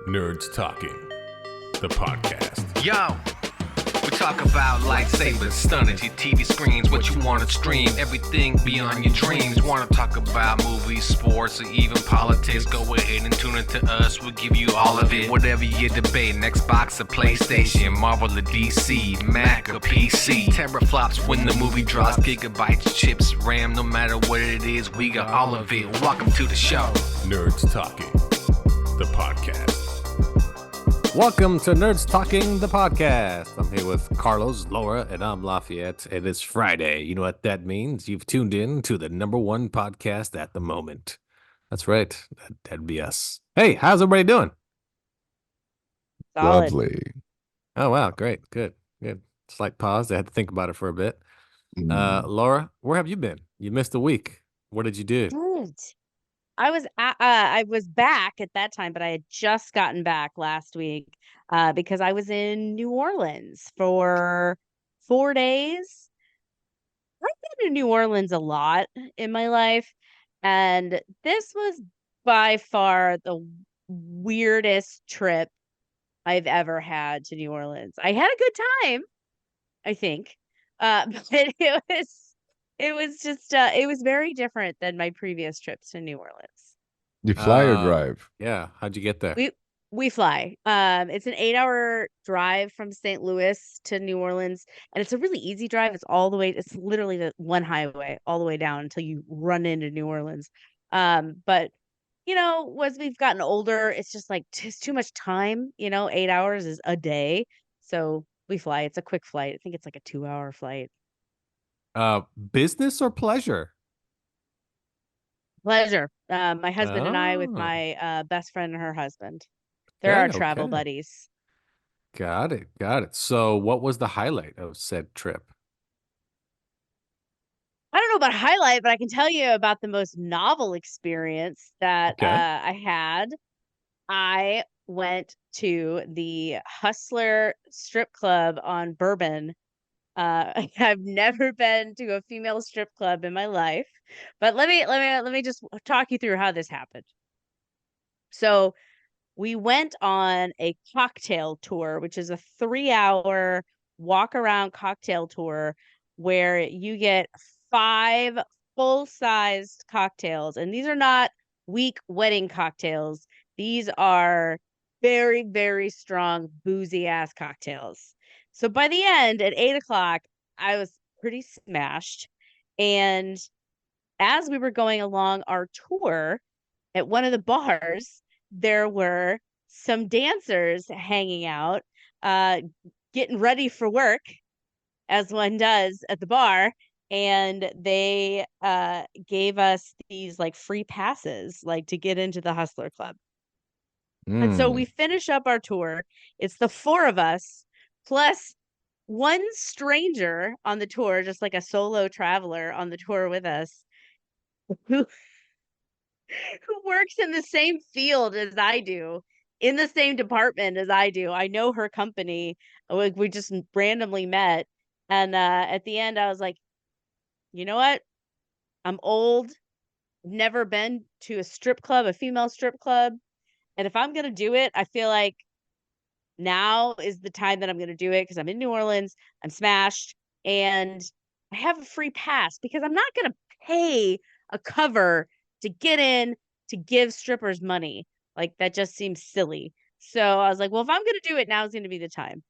Nerds Talking, the podcast. Yo, we talk about lightsabers, stunning your TV screens, what you want to stream, everything beyond your dreams. Want to talk about movies, sports, or even politics? Go ahead and tune into us, we'll give you all of it. Whatever you're debating, Xbox or PlayStation, Marvel or DC, Mac or PC. Teraflops when the movie drops, gigabytes, chips, RAM, no matter what it is, we got all of it. Welcome to the show. Nerds Talking, the podcast. Welcome to Nerds Talking, the podcast. I'm here with Carlos, Laura, and I'm Lafayette. It is Friday. You know what that means? You've tuned in to the number one podcast at the moment. That's right. That'd be us. Hey, how's everybody doing? Solid. Lovely. Oh, wow. Great. Good. Slight pause. I had to think about it for a bit. Laura, where have you been? You missed a week. What did you do? Good. I was back at that time, but I had just gotten back last week because I was in New Orleans for 4 days. I've been to New Orleans a lot in my life, and this was by far the weirdest trip I've ever had to New Orleans. I had a good time, I think, but it was just it was very different than my previous trips to New Orleans. You fly or drive? Yeah. How'd you get there? We fly. It's an 8-hour drive from St. Louis to New Orleans, and it's a really easy drive. It's literally the one highway all the way down until you run into New Orleans. But you know, as we've gotten older, it's just like it's too much time. 8 hours is a day, so we fly. It's a quick flight. I think it's like a 2-hour flight. Business or pleasure? Pleasure. My husband and I with my best friend and her husband. They're Okay, our travel okay. buddies. Got it. So what was the highlight of said trip? I don't know about highlight, but I can tell you about the most novel experience that Okay. I had. I went to the Hustler strip club on Bourbon. I've never been to a female strip club in my life, but let me just talk you through how this happened. So we went on a cocktail tour, which is a 3-hour walk around cocktail tour where you get 5 full-sized cocktails. And these are not weak wedding cocktails. These are very, very strong, boozy ass cocktails. So by the end, at 8 o'clock, I was pretty smashed. And as we were going along our tour, at one of the bars, there were some dancers hanging out, getting ready for work, as one does at the bar. And they gave us these like free passes, like to get into the Hustler Club. And so we finish up our tour. It's the 4 of us plus one stranger on the tour, just like a solo traveler on the tour with us, who works in the same field as I do, in the same department as I do. I know her company. We just randomly met. And at the end, I was like, you know what? I'm old. I've never been to a strip club, a female strip club. And if I'm going to do it, I feel like now is the time that I'm going to do it because I'm in New Orleans. I'm smashed. And I have a free pass because I'm not going to pay a cover to get in to give strippers money. Like that just seems silly. So I was like, well, if I'm going to do it, now is going to be the time.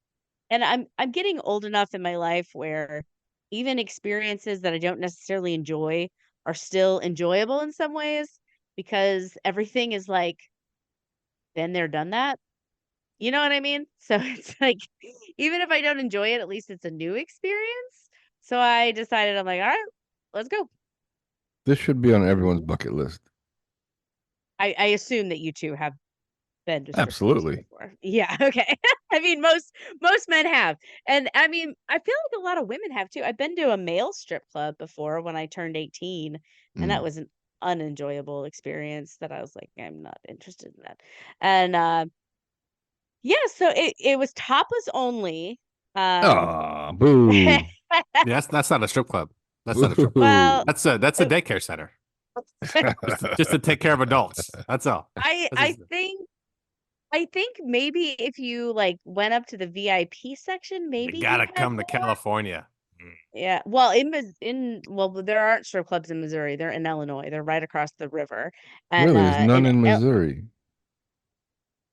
And I'm getting old enough in my life where even experiences that I don't necessarily enjoy are still enjoyable in some ways because everything is like, been there, done that. You know what I mean? So it's like, even if I don't enjoy it, at least it's a new experience. So I decided, I'm like, all right, let's go. This should be on everyone's bucket list. I assume that you two have been to strip clubs Absolutely. before. Yeah. Okay. I mean, most men have. And I mean, I feel like a lot of women have too. I've been to a male strip club before when I turned 18, and that was an unenjoyable experience that I was like, I'm not interested in that. And yeah, so it was topless only. Boo. Yeah, that's not a strip club. That's not a strip club. Well, That's a daycare center. Just to take care of adults. That's all. I think I think maybe if you like went up to the VIP section, maybe You gotta had come to more. California. Yeah, well, there aren't strip clubs in Missouri. They're in Illinois. They're right across the river, and Really, there's none in in Missouri.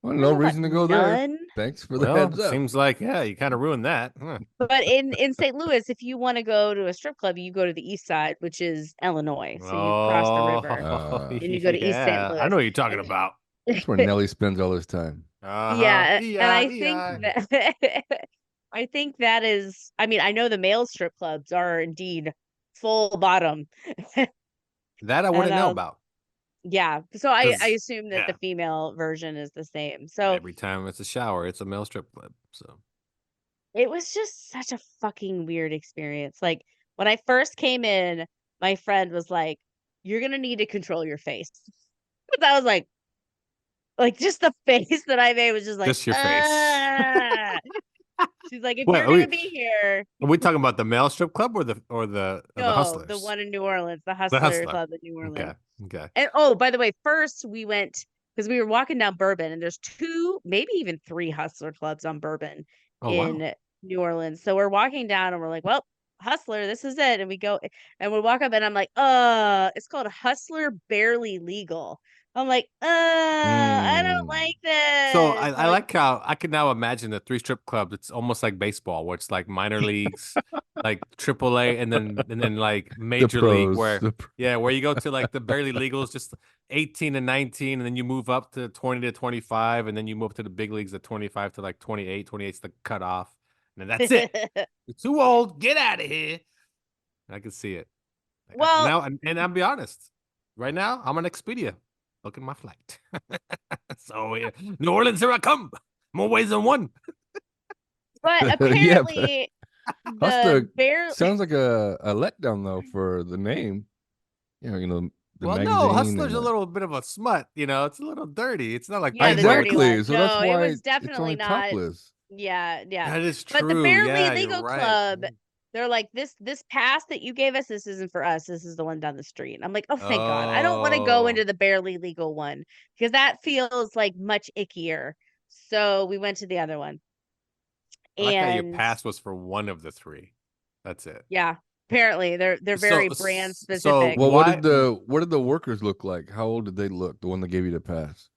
Well, I don't no know about reason to go there. none, Thanks for the Well, heads up. seems like you kind of ruined that. Huh. but in St. Louis, if you want to go to a strip club, you go to the east side, which is Illinois. So you cross the river Oh, and you go to East St. yeah. I Louis. know what you're talking And about. That's where Nelly spends all his time. Uh-huh. and I EI, think EI. that I think that is. I mean, I know the male strip clubs are indeed full bottom, That I and wouldn't know about. yeah. So I 'Cause, assume that the yeah, female version is the same. So every time it's a shower, it's a male strip club. So it was just such a fucking weird experience. Like when I first came in, my friend was like, "You're gonna need to control your face." 'Cause I was like just the face that I made was just like, just your face. She's like, if Wait, you're gonna be here, are we talking about the male strip club or the no, hustlers? the one in New Orleans, the The Hustler hustler. Club in New Okay. Orleans. Okay. And oh, by the way, first we went because we were walking down Bourbon, and there's 2, maybe even 3 Hustler clubs on Bourbon Oh wow. in New Orleans. So we're walking down and we're like, well, Hustler, this is it. And we go and we walk up and I'm like, it's called Hustler Barely Legal. I'm like, I don't like So this. I like how I can now imagine the 3 strip clubs. It's almost like baseball, where it's like minor leagues, like AAA, and then like The major league, pros. where where you go to like the barely legals, just 18 and 19, and then you move up to 20 to 25, and then you move to the big leagues at 25 to like 28. 28's the cutoff, and then that's it. You're too old. Get out of here. I can see it. Well, Now, and I'll be honest. Right now, I'm on Expedia. Booking my flight. So New Orleans, here I come. More ways than one. but Yeah, apparently Hustler the bear sounds like a letdown though for the name. The Well, magazine. no, Hustler's and a little bit of a smut. It's a little dirty. It's not like Yeah, the Playboy. dirty exactly. one. So that's No, it why was it's definitely only not. topless. Yeah. That is But the true. Barely Yeah, you're Legal right. Club, they're like, this pass that you gave us, this isn't for us. This is the one down the street. I'm like, oh, thank God. I don't want to go Oh, into the Barely Legal one because that feels like much ickier. So we went to the other one. I like how your And pass was for one of the 3. That's it. yeah, apparently they're very brand specific. Well, Why? what did the workers look like? How old did they look? The one that gave you the pass.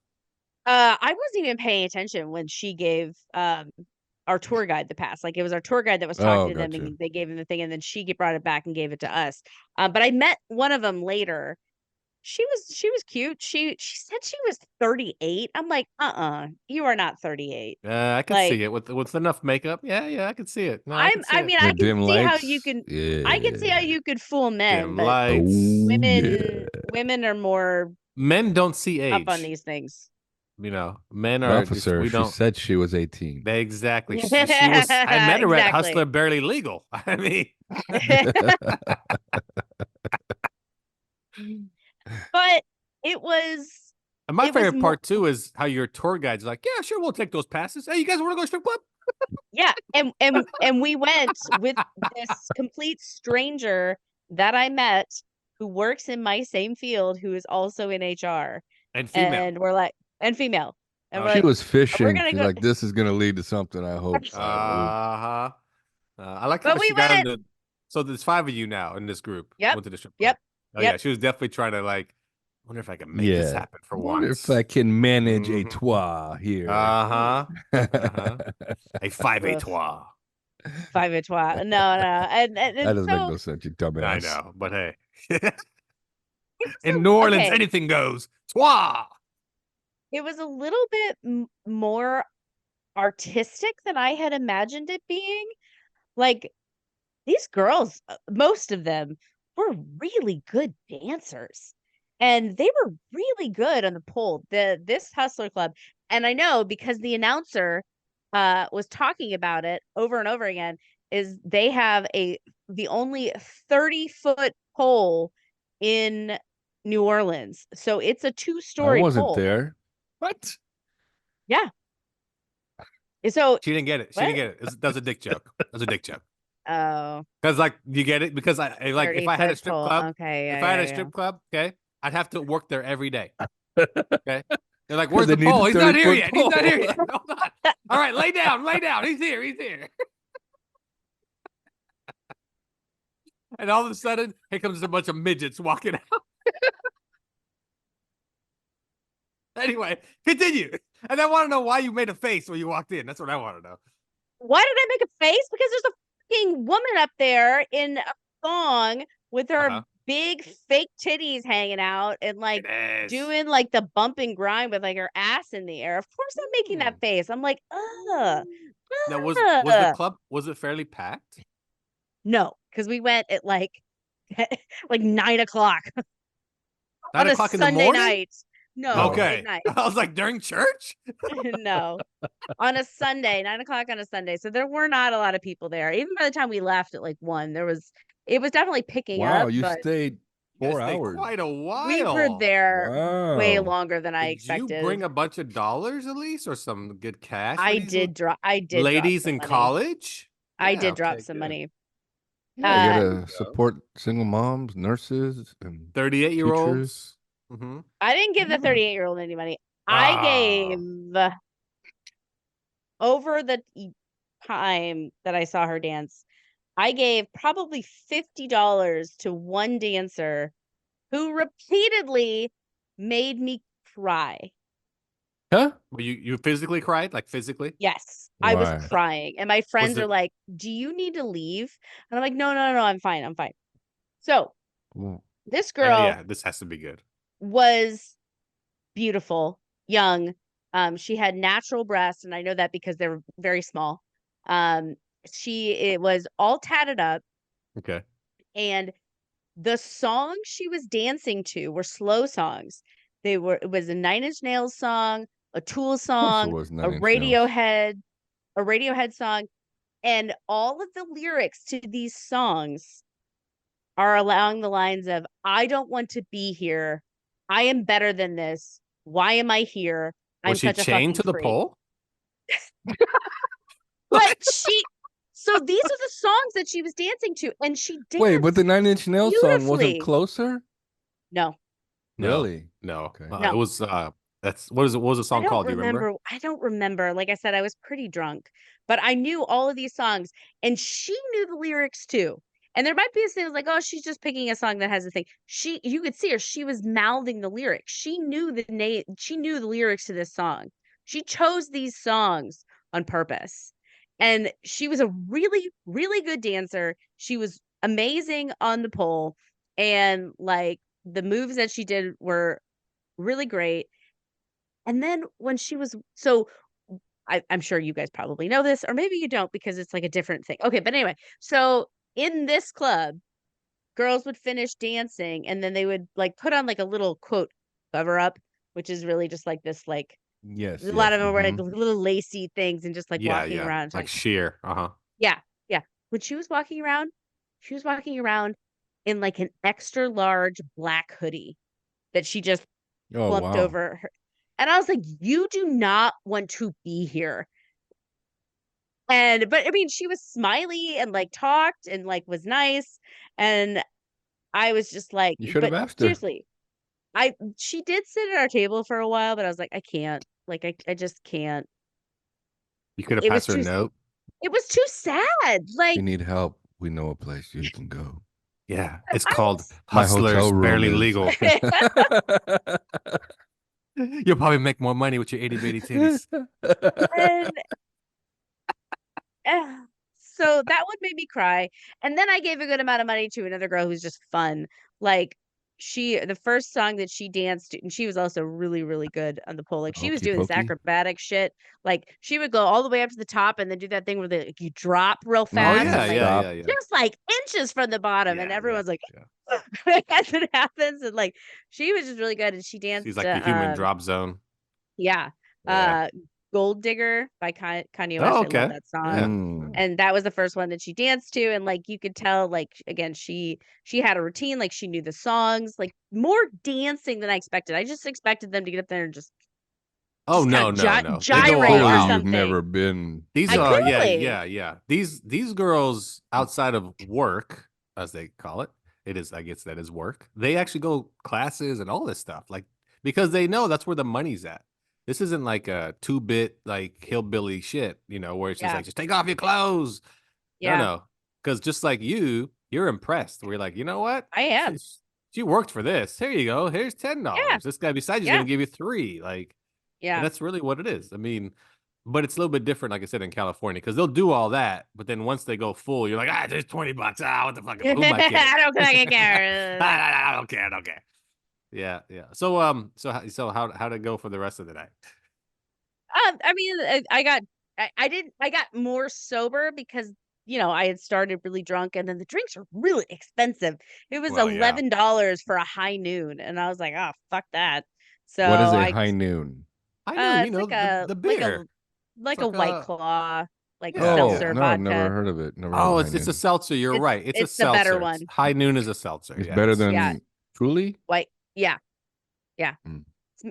I wasn't even paying attention when she gave our tour guide the pass. Like it was our tour guide that was talking Oh, to them, gotcha. and they gave him the thing, and then she brought it back and gave it to us. But I met one of them later. She was cute. She said she was 38. I'm like, you are not 38. I can Like see it with enough makeup. Yeah, I can see it. No, I can see I it. mean, The I can dim see how lights. you can. Yeah. I can see how you could fool men, Dim but lights. Oh, women yeah. women are more Men don't see age. up on these things. Men are just, Officer, we she don't. said she was 18. Exactly. She was. I met her at Exactly. Hustler Barely Legal. I mean, But it was and my it was favorite part too is how your tour guide's like, yeah, sure, we'll take those passes. Hey, you guys want to go to strip club? Yeah, and we went with this complete stranger that I met who works in my same field, who is also in HR, And female. and we're like, and female, and we're She like, was fishing. gonna She's go. like, this is gonna lead to something. I hope. Uh-huh. I like how But we she got went. into. So there's 5 of you now in this group. Yep. Went to the strip club. Yep. Oh Yep. yeah, she was definitely trying to like. Wonder if I can make this Yeah. happen for Wonder once. if I can manage a Mhm. trois here. Uh-huh. A 5 Ugh. étoiles. 5 étoiles. No, and That doesn't make so no sense, you dumbass. I know, but hey. it's In New Orleans, okay. anything goes. Trois. It was a little bit more artistic than I had imagined it being. Like these girls, most of them were really good dancers. And they were really good on the pole. This Hustler Club, and I know because the announcer was talking about it over and over again, is they have the only 30-foot pole in New Orleans. So it's a I 2-story wasn't pole. there. What? Yeah. So She didn't get it. She what? didn't get it. That was a dick joke. That was a dick joke. Oh, Because like you get it? Because I like if I had a 30-foot strip pole. club, Okay, if yeah, I had a yeah, strip club, okay, I'd have to work there every day. Okay. They're like, where's they the need pole? a He's not here 30-foot yet. He's not here pole. yet. Hold on. All right, lay down. He's here. And all of a sudden, here comes a bunch of midgets walking out. Anyway, continue. And I want to know why you made a face when you walked in. That's what I want to know. Why did I make a face? Because there's a fucking woman up there in a thong with her big fake titties hanging out and like doing like the bump and grind with like her ass in the air. Of course I'm making that face. I'm like, ugh. Now, was the club, was it fairly packed? No, because we went at like 9 o'clock 9 on a o'clock in the Sunday morning? night. No, Okay. at night. I was like, during church? No, on a Sunday, 9 o'clock on a Sunday. So there were not a lot of people there. Even by the time we left at like 1, it was definitely picking up. Wow, you but stayed 4 hours. Quite a while. we were there way longer than I Did expected. you bring a bunch of dollars at least, or some good cash? I did drop ladies some in money. college. I did drop some money. Yeah, you gotta support single moms, nurses, and 38-year-olds. Mm-hmm. I didn't give the 38-year-old any money. I gave over the time that I saw her dance. I gave probably $50 to one dancer who repeatedly made me cry. Huh? Well, you physically cried, like physically? Yes, I was Why? crying, and my friends it- are like, "Do you need to leave?" And I'm like, "No, I'm fine. I'm fine." So Well, this girl Yeah, this has to be good. was beautiful, young. She had natural breasts, and I know that because they're very small. It was all tatted up, Okay. and the songs she was dancing to were slow songs. It was a 9 Inch Nails song, a Tool song, was a 9 Inch Nails. Radiohead song, and all of the lyrics to these songs are along the lines of, "I don't want to be here. I am better than this. Why am I here? I'm Was she such a chained to fucking the freak." pole? But so these are the songs that she was dancing to, and she danced. Wait, but the 9 Inch Nails song beautifully. wasn't Closer? No, Really? No. Okay. It was that's what was the song called? Do you remember? I don't remember. Like I said, I was pretty drunk, but I knew all of these songs, and she knew the lyrics too. And there might be a thing like, oh, she's just picking a song that has a thing. You could see her. She was mouthing the lyrics. She knew the name. She knew the lyrics to this song. She chose these songs on purpose. And she was a really, really good dancer. She was amazing on the pole. And like the moves that she did were really great. And then when she was I'm sure you guys probably know this, or maybe you don't because it's like a different thing. Okay, but anyway, so in this club, girls would finish dancing and then they would like put on like a little quote cover up, which is really just like this like Yes. a lot of them were like little lacy things and just like walking around. Like sheer. Yeah. When she was walking around in like an extra large black hoodie that she just plumped over her. And I was like, you do not want to be here. But I mean, she was smiley and like talked and like was nice. And I was just like, You should have asked her. Seriously, she did sit at our table for a while, but I was like, I can't. Like, I just can't. You could have passed her a note. It was too sad. Like, you need help, we know a place you can go. Yeah, it's called Hustlers Barely Legal. You'll probably make more money with your itty bitty titties. So that one made me cry. And then I gave a good amount of money to another girl who's just fun. Like the first song that she danced to, and she was also really, really good on the pole. Like she was doing this acrobatic shit. Like she would go all the way up to the top and then do that thing where you drop real fast. Yeah. Just like inches from the bottom. And everyone's like, as it happens. And like, she was just really good. And she danced. She's like the human drop zone. Yeah. Gold Digger by Kanye West. Oh, okay. I love that song. And that was the first one that she danced to. And like, you could tell, like, again, she had a routine, like she knew the songs, like more dancing than I expected. I just expected them to get up there and just no. Gyrate or something. You've never been. These are yeah. These girls outside of work, as they call it, I guess that is work. They actually go classes and all this stuff, like because they know that's where the money's at. This isn't like a 2-bit like hillbilly shit, where it's just Yeah. like, just take off your clothes. Yeah. No. Because just like you're impressed. We're like, you know what? I am. She worked for this. Here you go. Here's $10. Yeah. This guy beside you's Yeah. gonna give you $3. Like, Yeah. and that's really what it is. I mean, but it's a little bit different, like I said, in California, because they'll do all that, but then once they go full, you're like, there's $20. What the fuck? Who am I kidding? I don't fucking care. I don't care. I don't care. Yeah, yeah. So how'd it go for the rest of the night? I mean, I got more sober because I had started really drunk, and then the drinks are really expensive. It was Well, yeah. $11 for a high noon, and I was like, oh, fuck that. So What is a high noon? I it's know, like the beer. like It's a like White a- Claw, like a Yeah, seltzer no, vodka. I've never heard of it. Never heard Oh, of it's high a noon. seltzer. You're right. It's a it's the better seltzer. one. High Noon is a seltzer. It's yes. better than Yeah. Truly. White, yeah. Mm.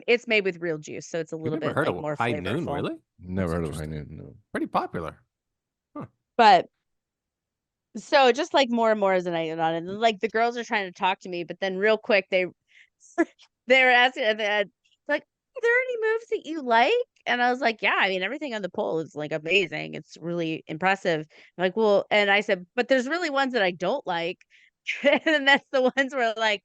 It's made with real juice, so it's a We've little never bit heard like of more High flavorful. Noon, really? Never heard of high interesting. noon. No. Pretty popular. But so just like more and more as the night went on, and then like the girls are trying to talk to me, but then real quick they were asking, and they're like, "Are there any moves that you like?" And I was like, "Yeah, I mean everything on the pole is like amazing. It's really impressive." I'm like, well, and I said, "But there's really ones that I don't like," and that's the ones where like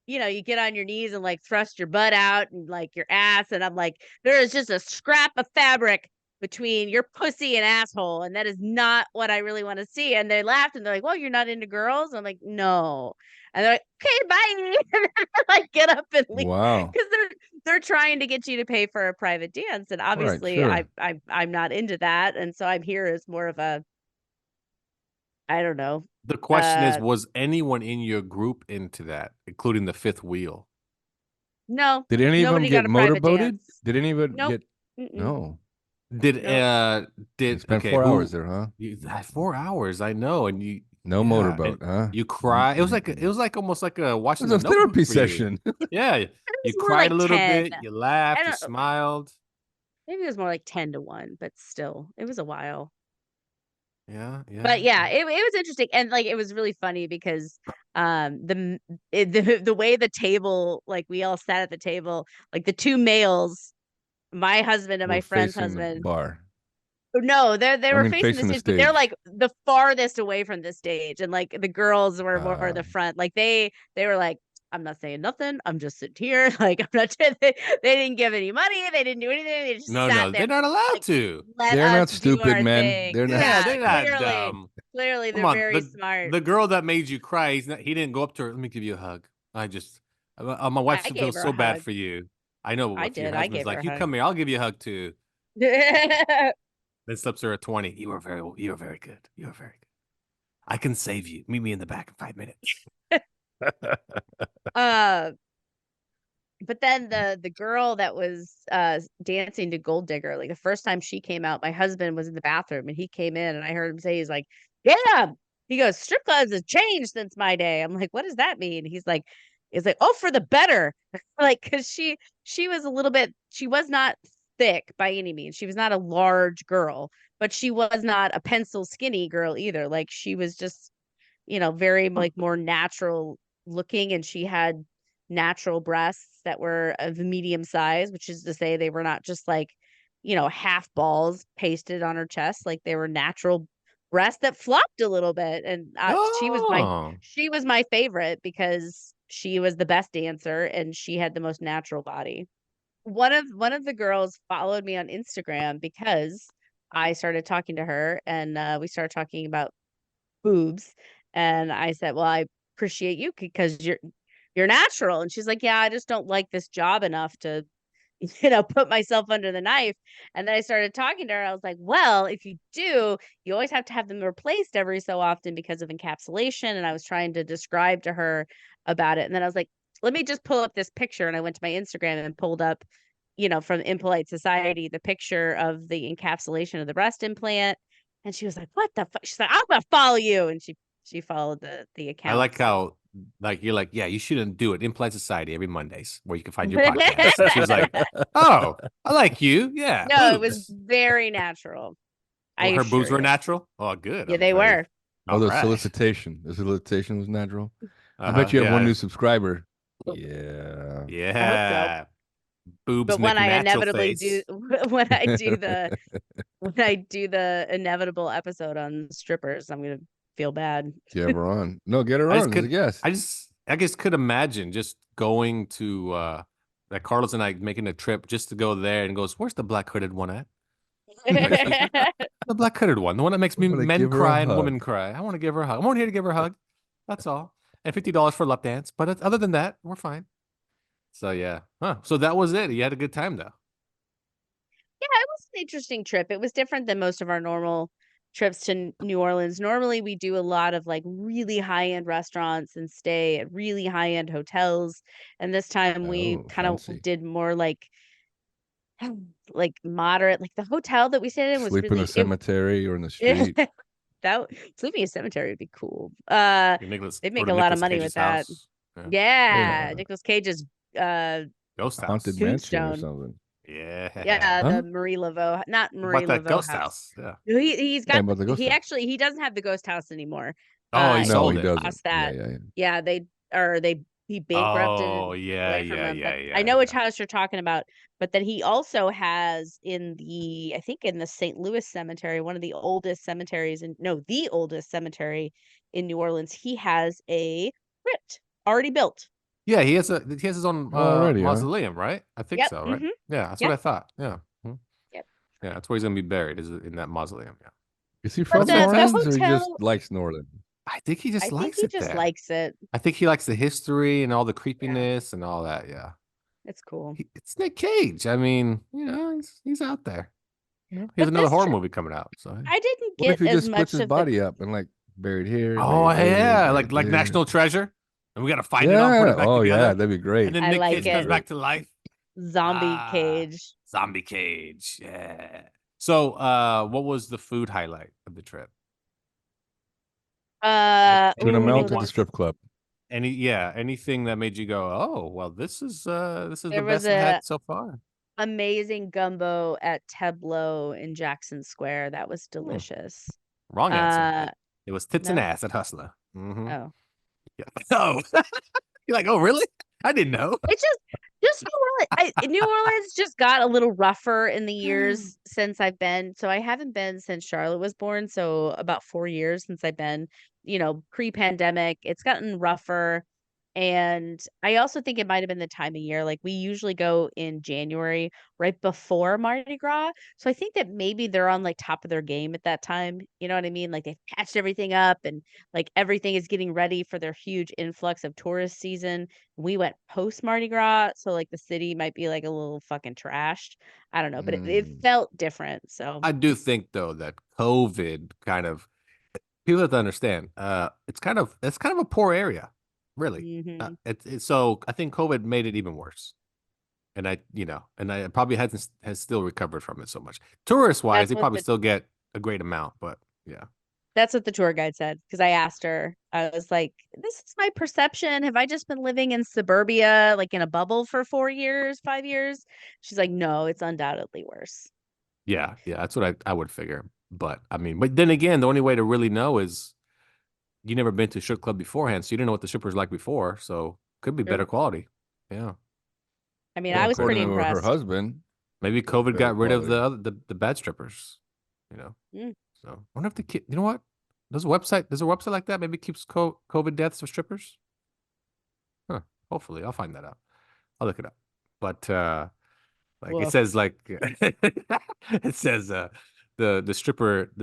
you get on your knees and like thrust your butt out and like your ass, and I'm like, there is just a scrap of fabric between your pussy and asshole, and that is not what I really want to see. And they laughed and they're like, well, you're not into girls? I'm like, no. And they're like, okay, bye. And then like get up and leave. Wow. Because they're trying to get you to pay for a private dance. And obviously sure. I'm not into that. And so I'm here as more of a, I don't know. The question is, was anyone in your group into that, including the fifth wheel? No. Did any of them nobody get got a private motorboated? dance. Did any of it Nope. get? Mm-mm. No. Did You spent okay, 4 who- hours there, huh? 4 hours, I know, and you No yeah, motorboat, and huh? you cry. It was like almost like a It watching was a The Notebook therapy for you. session. Yeah, you was more cried like a little 10. bit, you laughed, I you don't- smiled. Maybe it was more like 10-1, but still, it was a while. Yeah, yeah. But yeah, it was interesting, and like it was really funny because the way the table, like we all sat at the table, like the two males, my husband and We're my friend's facing the husband. bar. No, they were mean, facing facing the the stage, but they're stage. like the farthest away from the stage, and like the girls were more the front. Like they were like, I'm not saying nothing. I'm just sitting here. Like I'm not. They didn't give any money. They didn't do anything. They just No, sat no, there. they're not allowed like, to. Let They're us not do stupid, our man. thing. They're not- Yeah, they're not clearly, dumb. clearly, Come they're on, very smart. The girl that made you cry, he didn't go up to her. Let me give you a hug. My wife I gave feels her so a bad hug. for you. I know. I If your did. I husband's gave her like, a you hug. come here, I'll give you a hug too. uh, Then slips her a 20. You were very good. You were very good. I can save you. Meet me in the back in 5 minutes. but then the girl that was dancing to Gold Digger, like the first time she came out, my husband was in the bathroom and he came in and I heard him say, he's like, yeah. He goes, strip clubs have changed since my day. I'm like, what does that mean? He's like, oh, for the better. Like, cause she was a little bit, she was not thick by any means. She was not a large girl, but she was not a pencil skinny girl either. Like she was just, very like more natural looking, and she had natural breasts that were of medium size, which is to say they were not just like, half balls pasted on her chest. Like they were natural breasts that flopped a little bit. And she was my favorite because she was the best dancer and she had the most natural body. One of the girls followed me on Instagram because I started talking to her, and we started talking about boobs. And I said, well, I appreciate you because you're natural. And she's like, yeah, I just don't like this job enough to, put myself under the knife. And then I started talking to her. I was like, well, if you do, you always have to have them replaced every so often because of encapsulation. And I was trying to describe to her about it. And then I was like, let me just pull up this picture. And I went to my Instagram and pulled up, from Impolite Society, the picture of the encapsulation of the breast implant. And she was like, what the fuck? She's like, I'm going to follow you. And she followed the account. I like how, like, you're like, yeah, you shouldn't do it. Implied Society every Mondays where you can find your podcast. And she's like, oh, I like you. Yeah. No, it boobs. was very natural. Oh, her boobs were natural? Oh, good. Yeah, they were. Oh, the solicitation. The solicitation was natural. I bet you have one new subscriber. Yeah. Yeah. boobs But when I natural inevitably face. when I do the inevitable episode on strippers, I'm gonna feel bad. Get her on. No, get her I just on as a could guest. I guess could imagine just going to like Carlos and I making a trip just to go there and goes, where's the black hooded one at? The black hooded one, the one that makes I wanna men give her a cry and hug. women cry. I want to give her a hug. I'm only here to give her a hug. That's all. And $50 for lap dance. But other than that, we're fine. So yeah. Huh. So that was it. You had a good time though. Yeah, it was an interesting trip. It was different than most of our normal trips to New Orleans. Normally, we do a lot of like really high-end restaurants and stay at really high-end hotels. And this time we Oh, kind of fancy. did more like moderate. Like the hotel that we stayed in was Sleep in a really cemetery or in the street. that sleeping in a cemetery would be cool. Nicholas, They'd go make to a lot of Nicolas money Cage's with that. house. Yeah. Yeah, Yeah. Nicolas Cage's Ghost house. Haunted mansion or Tombstone. something. Yeah, Huh? the Marie Laveau, not Marie About that Laveau ghost house. house. Yeah. He's Yeah, got about the ghost house. he doesn't have the ghost house anymore. Oh, he No, sold he it. doesn't. Lost that. Yeah. Yeah, he bankrupted Oh, yeah, away from him. But yeah. I know which house you're talking about. But then he also has I think in the St. Louis cemetery, one of the oldest cemeteries the oldest cemetery in New Orleans. He has a crypt already built. Yeah, he has his own Already, huh? mausoleum, right? I think Yep. so, right? Mhm. Yeah, that's Yep. what I thought. Yeah. Mhm. Yep. Yeah, that's where he's gonna be buried, is in that mausoleum. Yeah. Is he But from New the Orleans or he just hotel, likes New Orleans? I think he just I think likes he it just there. likes it. I think he likes the history and all the creepiness and all that. Yeah. It's cool. It's Nick Cage. I mean, he's out there. He has But another this horror trip, movie coming out. So I didn't What if get he as just splits much his of the body up and like buried here? oh buried there, yeah, buried like there? National Treasure. And we gotta find it all, put Yeah. it back Oh together. yeah, that'd be great. And then I Nick like Cage it. comes back to life. Zombie Cage. Zombie Cage. Yeah. So what was the food highlight of the trip? Tuna Ooh, melt at what- the strip club. Anything that made you go, oh well, this is the There was best I've had so far. amazing gumbo at Tableau in Jackson Square. That was delicious. Wrong answer. It was tits and no. ass at Hustler. Mhm. Oh, Yeah. Oh, you're like, oh really? I didn't know. it's just New Orleans. New Orleans just got a little rougher in the years since I've been. So I haven't been since Charlotte was born. So about 4 years since I've been, pre-pandemic. It's gotten rougher. And I also think it might have been the time of year. Like we usually go in January, right before Mardi Gras. So I think that maybe they're on like top of their game at that time. You know what I mean? Like they've patched everything up and like everything is getting ready for their huge influx of tourist season. We went post Mardi Gras, so like the city might be like a little fucking trashed. I don't know, but it felt different. So I do think though that COVID kind of people have to understand. It's kind of a poor area, really. mhm. So I think COVID made it even worse. And I probably has still recovered from it so much. Tourist wise, That's they what probably the still get a great amount, but yeah. That's what the tour guide said because I asked her. I was like, "This is my perception. Have I just been living in suburbia, like in a bubble for 4 years, 5 years?" She's like, "No, it's undoubtedly worse." Yeah, that's what I would figure. But I mean, but then again, the only way to really know is you never been to a strip club beforehand, so you didn't know what the strippers like before. So could be better True. quality. Yeah. I mean, Well, I was pretty according to her impressed. husband. Maybe COVID Better got rid of quality. the bad strippers, Mm. So I wonder if you know what? There's a website like that maybe keeps COVID deaths of strippers. Huh. Hopefully, I'll find that out. I'll look it up. But like it Woof. says it says the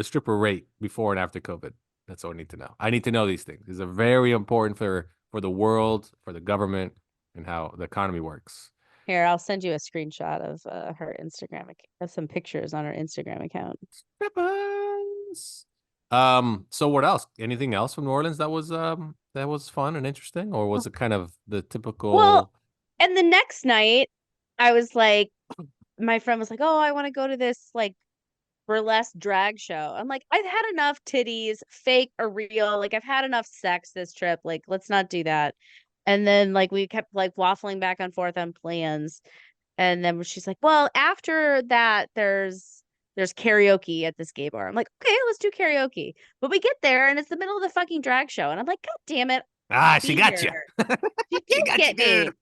stripper rate before and after COVID. That's all I need to know. I need to know these things. These are very important for the world, for the government, and how the economy works. Here, I'll send you a screenshot of her Instagram of some pictures on her Instagram account. Strippers. So what else? Anything else from New Orleans that was fun and interesting, or was it kind of the typical? Well, and the next night, I was like, my friend was like, "Oh, I want to go to this like burlesque drag show." I'm like, "I've had enough titties, fake or real. Like I've had enough sex this trip. Like let's not do that." And then like we kept like waffling back and forth on plans. And then she's like, "Well, after that, there's karaoke at this gay bar." I'm like, "Okay, let's do karaoke." But we get there and it's the middle of the fucking drag show. And I'm like, "God damn it. She Be got you. here." She did got get you me. good.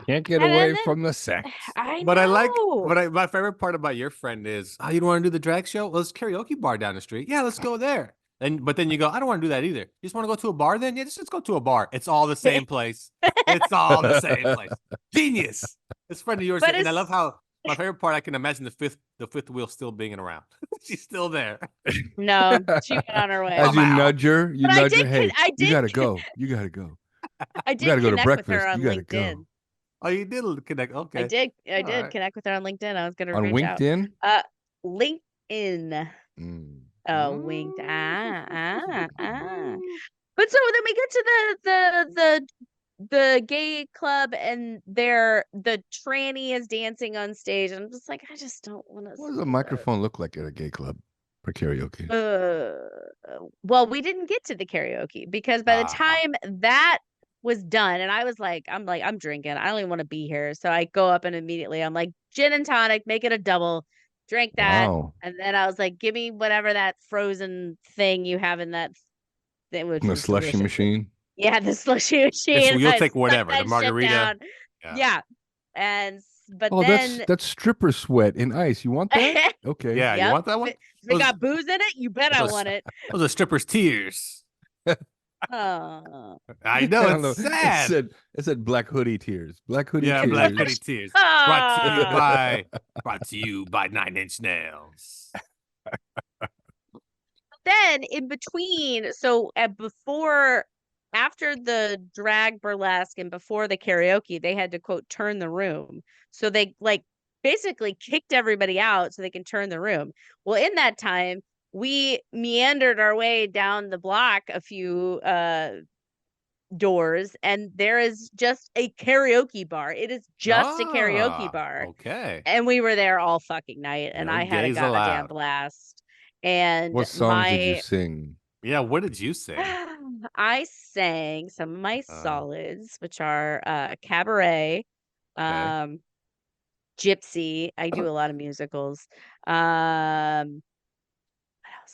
Can't get And away then- from the sex. I But know. my favorite part about your friend is, oh, you don't want to do the drag show? Well, there's a karaoke bar down the street. Yeah, let's go there. But then you go, I don't want to do that either. You just want to go to a bar then? Yeah, just go to a bar. It's all the same place. It's all the same place. Genius. This friend of yours, But and I it's- love how my favorite part, I can imagine the fifth wheel still being around. She's still there. No, she went on her way. As you I'm out. nudge her, But I did hey, I you did gotta go. You gotta go. I You did gotta go to connect with her breakfast. on You gotta LinkedIn. go. Oh, you did connect. Okay. I did right. connect with her on LinkedIn. I was gonna On reach out. LinkedIn? LinkedIn. Mm. Oh, winked. But so then we get to the gay club, and the tranny is dancing on stage, and I'm just like, I just don't want to. What does a microphone look like at a gay club for karaoke? Well, we didn't get to the karaoke because by the time that was done, and I'm drinking. I don't even want to be here. So I go up and immediately I'm like, gin and tonic, make it a double, drink that. Wow. And then I was like, give me whatever that frozen thing you have in that thing. Which In the was slushy delicious. machine? Yeah, the slushy machine. You'll I take sucked whatever, the that shit margarita. down. Yeah. Yeah. And but Oh, then that's stripper sweat in ice. You want that? Okay. Yeah, you Yep. want that one? If it got booze in it, you bet I those- want it. Those are strippers' tears. Oh. I know, I don't it's sad. It said black hoodie tears. Black hoodie Yeah, tears. Black Hoodie Tears. Brought to you by 9 Inch Nails. Then in between, after the drag burlesque and before the karaoke, they had to quote turn the room. So they basically kicked everybody out so they can turn the room. Well, in that time, we meandered our way down the block a few doors, and there is just a karaoke bar. It is just a karaoke bar. Okay. And we were there all fucking night, and No I had a gays goddamn allowed. blast. And What songs did you sing? Yeah, what did you say? I sang some of my solids, which are Cabaret, Gypsy. I do a lot of musicals. What else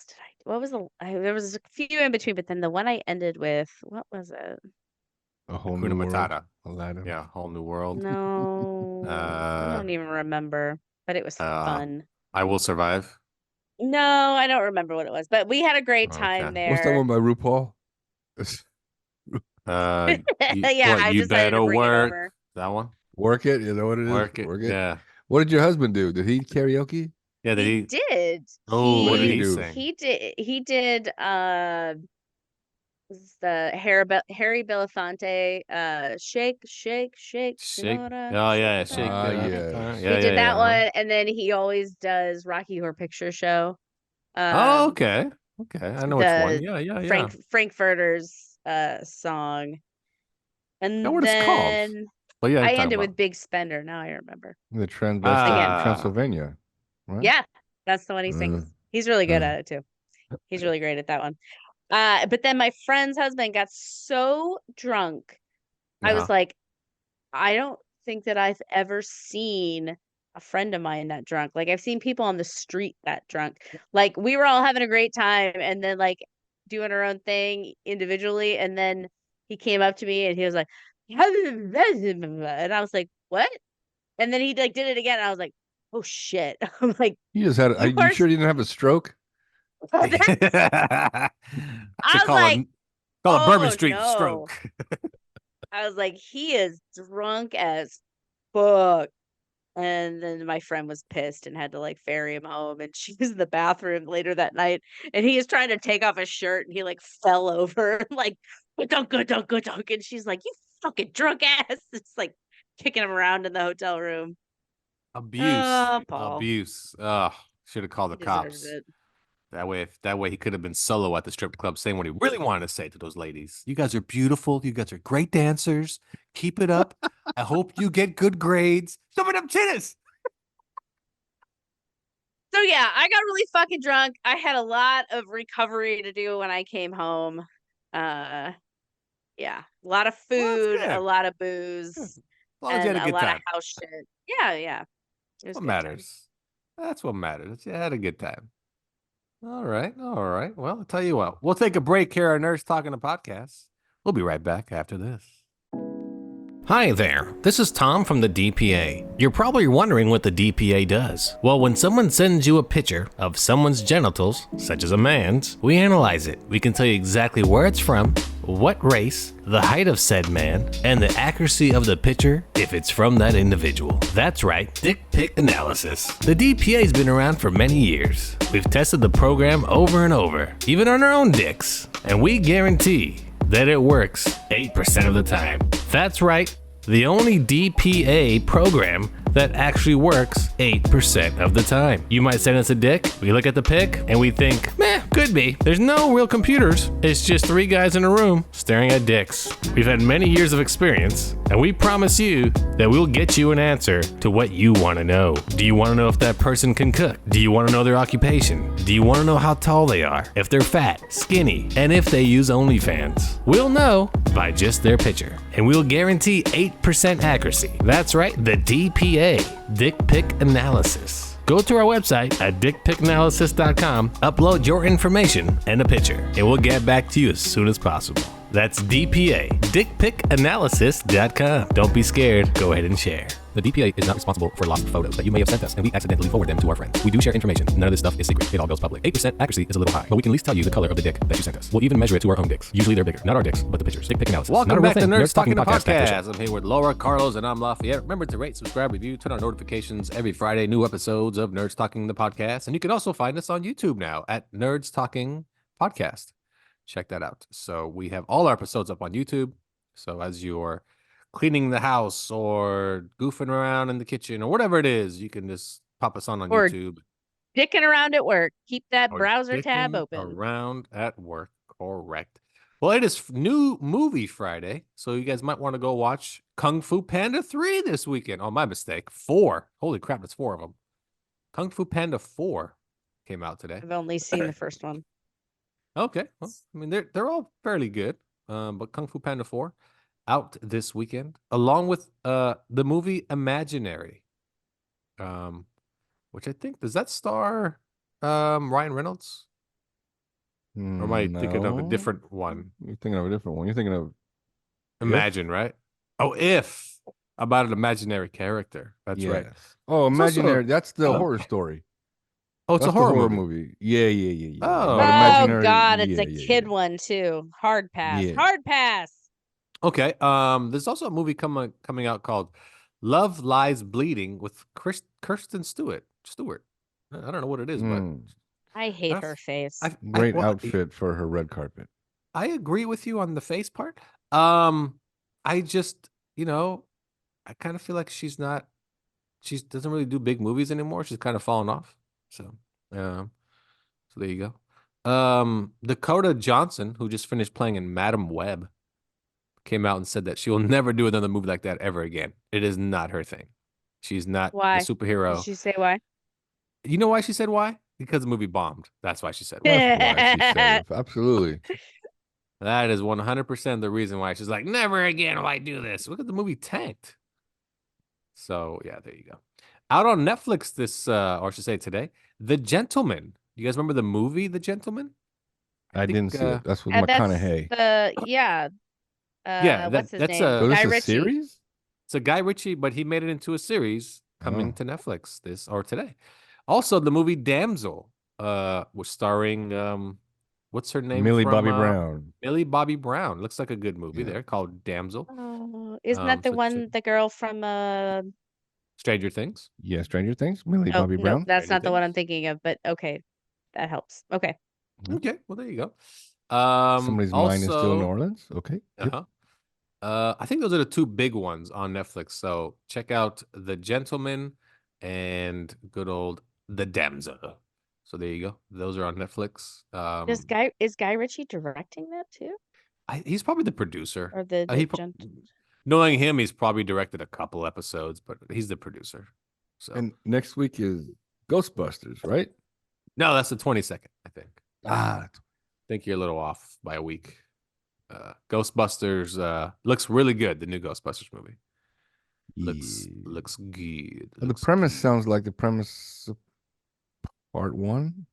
did I do? What was there was a few in between, but then the one I ended with, what was it? A Whole Hakuna New World. Matata. Aladdin. Yeah, Whole New World. No, I don't even remember, but it was fun. I Will Survive. No, I don't remember what it was, but we had a great time Okay. there. What's that one by RuPaul? Yeah, I You decided better to bring it work. over. That one? Work It? You know what it is? Work it. Yeah. What did your husband do? Did he karaoke? Yeah, did He he? did. Oh, what did he do? sing? He did the Harry Belafonte shake Shake. Senora, Oh yeah, shake shake. Ah, it. yes. He did that one, and then he always does Rocky Horror Picture Show. Oh, okay. Okay. I know which one. the Yeah. Frankfurter's song. And Know what it's called. then Well, yeah, I you're talking ended about- with Big Spender. Now I remember. The transvestite Ah. in Transylvania. Right? Yeah, that's the one he sings. He's really good at it too. He's really great at that one. But then my friend's husband got so drunk. I was like, I don't think that I've ever seen a friend of mine that drunk. Like, I've seen people on the street that drunk. Like, we were all having a great time and then like doing our own thing individually. And then he came up to me and he was like, and I was like, what? And then he like did it again. And I was like, oh shit. I'm like, You just had. You You sure you didn't have a stroke? I was like, call it Bourbon oh, Street no. stroke. I was like, he is drunk as fuck. And then my friend was pissed and had to like ferry him home. And she was in the bathroom later that night. And he is trying to take off his shirt and he like fell over, like, dunk. And she's like, you fucking drunk ass. It's like kicking him around in the hotel room. Abuse. Paul. Abuse. Oh, should have called the He deserves cops. it. That way he could have been solo at the strip club saying what he really wanted to say to those ladies. You guys are beautiful. You guys are great dancers. Keep it up. I hope you get good grades. Show me them titties. So yeah, I got really fucking drunk. I had a lot of recovery to do when I came home. Yeah, a lot of food, good. a lot of booze, As long as you and had a a good lot time. of house shit. Yeah. It was What a good time. matters? That's what matters. You had a good time. All right. Well, I'll tell you what. We'll take a break here on Nerds Talking the Podcast. We'll be right back after this. Hi there, this is Tom from the DPA. You're probably wondering what the DPA does. Well, when someone sends you a picture of someone's genitals, such as a man's, we analyze it. We can tell you exactly where it's from, what race, the height of said man, and the accuracy of the picture if it's from that individual. That's right, dick pic analysis. The DPA's been around for many years. We've tested the program over and over, even on our own dicks, and we guarantee that it works 8% of the time. That's right, the only DPA program that actually works 8% of the time. You might send us a dick, we look at the pic, and we think, meh, could be. There's no real computers. It's just three guys in a room staring at dicks. We've had many years of experience, and we promise you that we'll get you an answer to what you want to know. Do you want to know if that person can cook? Do you want to know their occupation? Do you want to know how tall they are? If they're fat, skinny, and if they use OnlyFans? We'll know by just their picture, and we'll guarantee 8% accuracy. That's right, the DPA, Dick Pic Analysis. Go to our website at dickpicanalysis.com, upload your information and a picture, and we'll get back to you as soon as possible. That's DPA, dickpicanalysis.com. Don't be scared, go ahead and share. The DPA is not responsible for lost photos that you may have sent us, and we accidentally forward them to our friends. We do share information. None of this stuff is secret. It all goes public. 8% accuracy is a little high, but we can at least tell you the color of the dick that you sent us. We'll even measure it to our own dicks. Usually they're bigger. Not our dicks, but the pictures. Dick pic analysis. Welcome back to Nerds Talking the Podcast. Podcast. I'm here with Laura, Carlos, and I'm Lafayette. Remember to rate, subscribe, review, turn on notifications every Friday. New episodes of Nerds Talking the Podcast. And you can also find us on YouTube now at Nerds Talking Podcast. Check that out. So we have all our episodes up on YouTube. So as you're cleaning the house or goofing around in the kitchen or whatever it is, you can just pop us on Or YouTube. Dicking around at work. Keep that Or browser tab dicking open. Around at work, correct. Well, it is new movie Friday, so you guys might want to go watch Kung Fu Panda 3 this weekend. Oh, my mistake. 4. Holy crap, that's 4 of them. Kung Fu Panda 4 came out today. I've only seen the first one. Okay, well, I mean they're all fairly good, but Kung Fu Panda 4 out this weekend, along with the movie Imaginary, which I think does that star Ryan Reynolds? Or am I thinking of a different one? You're thinking of a different one. You're thinking of Imagine, right? Oh, If, about an imaginary character. That's right. Oh, It's also- Imaginary. That's the horror story. Oh, it's That's a the horror movie. Yeah. Oh. But Oh Imaginary- God, it's a yeah. kid one too. Hard pass. Yeah. Hard pass. Okay. There's also a movie coming out called Love Lies Bleeding with Kirsten Stewart. I don't know what it is, but I hate her That's- face. Great well, outfit for her red carpet. I agree with you on the face part. I just, I kind of feel like she doesn't really do big movies anymore. She's kind of fallen off. So there you go. Dakota Johnson, who just finished playing in Madam Web, came out and said that she will never do another movie like that ever again. It is not her thing. She's not Why? a superhero. Did she say why? You know why she said why? Because the movie bombed. That's why she said why. That's why she said it. Absolutely. That is 100% the reason why she's like, never again will I do this. Look at the movie tanked. So yeah, there you go. Out on Netflix or I should say today, The Gentleman. You guys remember the movie The Gentleman? I think, didn't see it. That's with And that's McConaughey. what's his that's name? a- So this Guy is a Ritchie. series? It's a Guy Ritchie, but he made it into a series coming Oh. to Netflix today. Also, the movie Damsel, was starring what's her name? Millie from, Bobby Brown. Millie Bobby Brown. Looks like a good movie Yeah. there called Damsel. Oh, isn't that the so one? The girl from Stranger Things. Yeah, Stranger Things. Millie Oh Bobby no, Brown. that's Stranger not the one I'm Things. thinking of. But okay, that helps. Okay. Okay, well there you go. Somebody's mind is still in New also- Orleans. Okay. Yep. I think those are the two big ones on Netflix. So check out The Gentleman and good old The Damsel. So there you go. Those are on Netflix. Is Guy Ritchie directing that too, He's probably the producer. or the He pro- Knowing him, he's probably directed a couple episodes, but he's the producer. So And next week is Ghostbusters, right? no, that's the 22nd, I think. Ah, I think you're a little off by a week. Ghostbusters looks really good. The new Ghostbusters movie looks yeah. good. The looks premise good. sounds like the premise of part 1.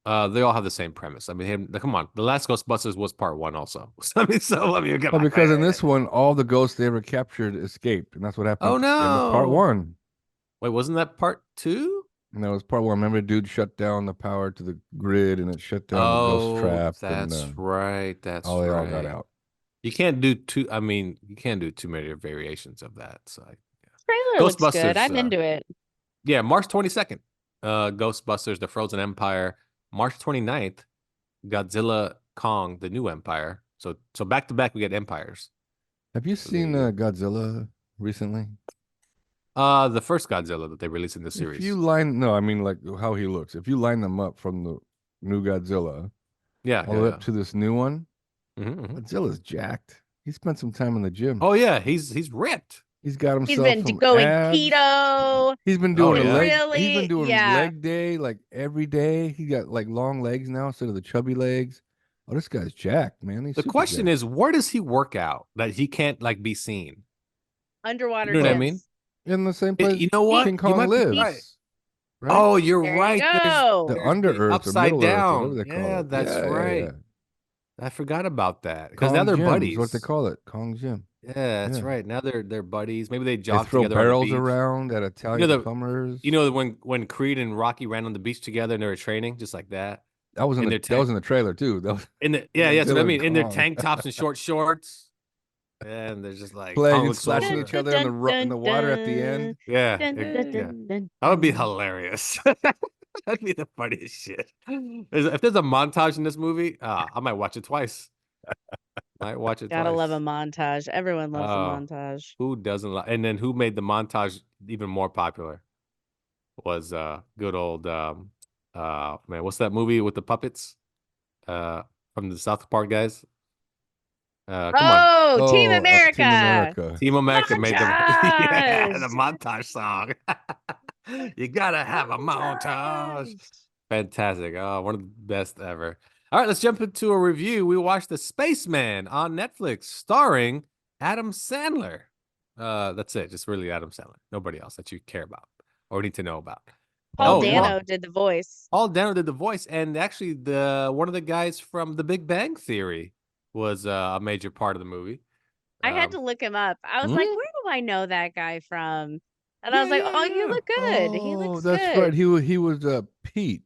They all have the same premise. I mean, come on, the last Ghostbusters was part 1 also. Come Well, on, because in man. this one, all the ghosts they ever captured escaped, and that's what happened Oh at the end of part no! 1. Wait, wasn't that part 2? And that was part 1. Remember, dude shut down the power to the grid, and it shut down the ghost Oh, trap, and that's right. That's they all got right. out. You can't do two. I mean, you can't do too many variations of that. So, Trailer looks good. Ghostbusters. I'm into it. Yeah, March 22nd. Ghostbusters: The Frozen Empire. March 29th. Godzilla Kong: The New Empire. So back to back, we get empires. Have you So there seen you go. Godzilla recently? The first Godzilla that they released in the series. If you I mean like how he looks. If you line them up from the new Godzilla, yeah, all the way up to this new one, Godzilla's jacked. He spent some time in the gym. Oh yeah, he's ripped. He's got himself. He's been going keto. He's been doing He's been doing yeah. leg day like every day. He got like long legs now instead of the chubby legs. Oh, this guy's jacked, man. He's The question is, where does he work out that he can't like be seen? Underwater. You know what I mean? In the same place. You know what? King Kong lives. Right. Oh, you're there right. You go. The under earth, upside down. Earth, Yeah, that's right. Yeah. I forgot about that because Kong now they're Gym buddies. is what they call it, Kong Gym. Yeah, that's right. Now they're buddies. Maybe they jog throw together barrels on the beach. around at Italian plumbers. You know when Creed and Rocky ran on the beach together and they were training just like that. That was in the trailer too. That was that's what I mean. In their tank tops and short shorts. And they're just like playing and slashing each other in the water at the end. Yeah. That would be hilarious. That'd be the funniest shit. If there's a montage in this movie, I might watch it twice. Gotta love a montage. Everyone loves a montage. Who doesn't love? And then who made the montage even more popular was good old man. What's that movie with the puppets? From the South Park guys. Come on. Team America. Team America made the montage song. You gotta have a montage. Fantastic. Oh, one of the best ever. All right, let's jump into a review. We watched The Spaceman on Netflix, starring Adam Sandler. That's it. Just really Adam Sandler. Nobody else that you care about or need to know about. Paul Dano did the voice. Paul Dano did the voice, and actually, one of the guys from The Big Bang Theory was a major part of the movie. I had to look him up. I was like, where do I know that guy from? And I was like, oh, you look good. He looks good. That's right. He was Pete.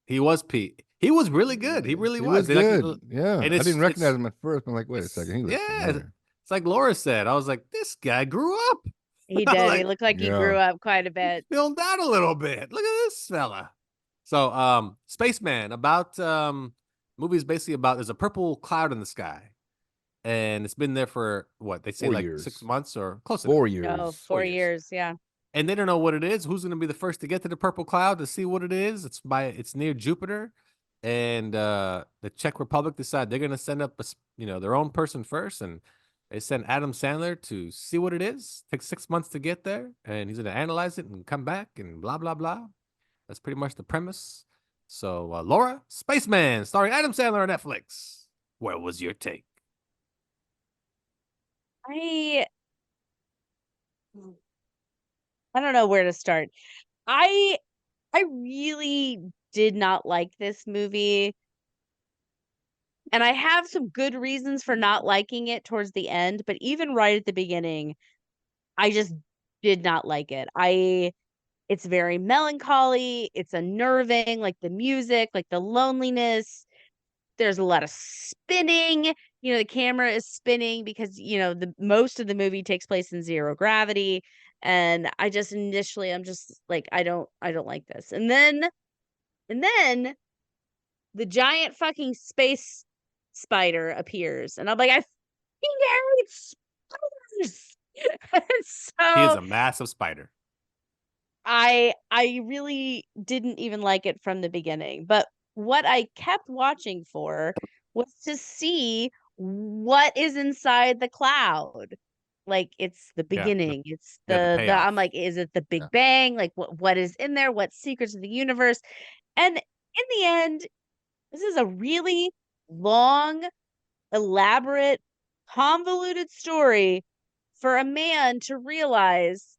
He was Pete. He was really good. He really was. Good. Yeah. And I didn't recognize him at first. I'm like, wait a second. He looks familiar. It's like Laura said. I was like, this guy grew up. He did. He looked like he grew up quite a bit. Filled out a little bit. Look at this fella. So, Spaceman, about movie is basically about there's a purple cloud in the sky. And it's been there for what they say 4 like years. 6 months or close to 4 years. Oh, 4 years, yeah. And they don't know what it is. Who's going to be the first to get to the purple cloud to see what it is? It's near Jupiter, and the Czech Republic decide they're going to send up their own person first, and they send Adam Sandler to see what it is. Takes 6 months to get there, and he's going to analyze it and come back and blah blah blah. That's pretty much the premise. So, Laura, Spaceman, starring Adam Sandler on Netflix. Where was your take? I don't know where to start. I really did not like this movie. And I have some good reasons for not liking it towards the end, but even right at the beginning, I just did not like it. It's very melancholy, it's unnerving, like the music, like the loneliness. There's a lot of spinning. The camera is spinning because, the most of the movie takes place in zero gravity. And I just initially, I'm just like, I don't like this. And then the giant fucking space spider appears. And I'm like, I fucking hate spiders. So He is a massive spider. I really didn't even like it from the beginning. But what I kept watching for was to see what is inside the cloud. Like, it's the beginning. It's the I'm like, is it the Big Bang? Like, what is in there? What secrets of the universe? And in the end, this is a really long, elaborate, convoluted story for a man to realize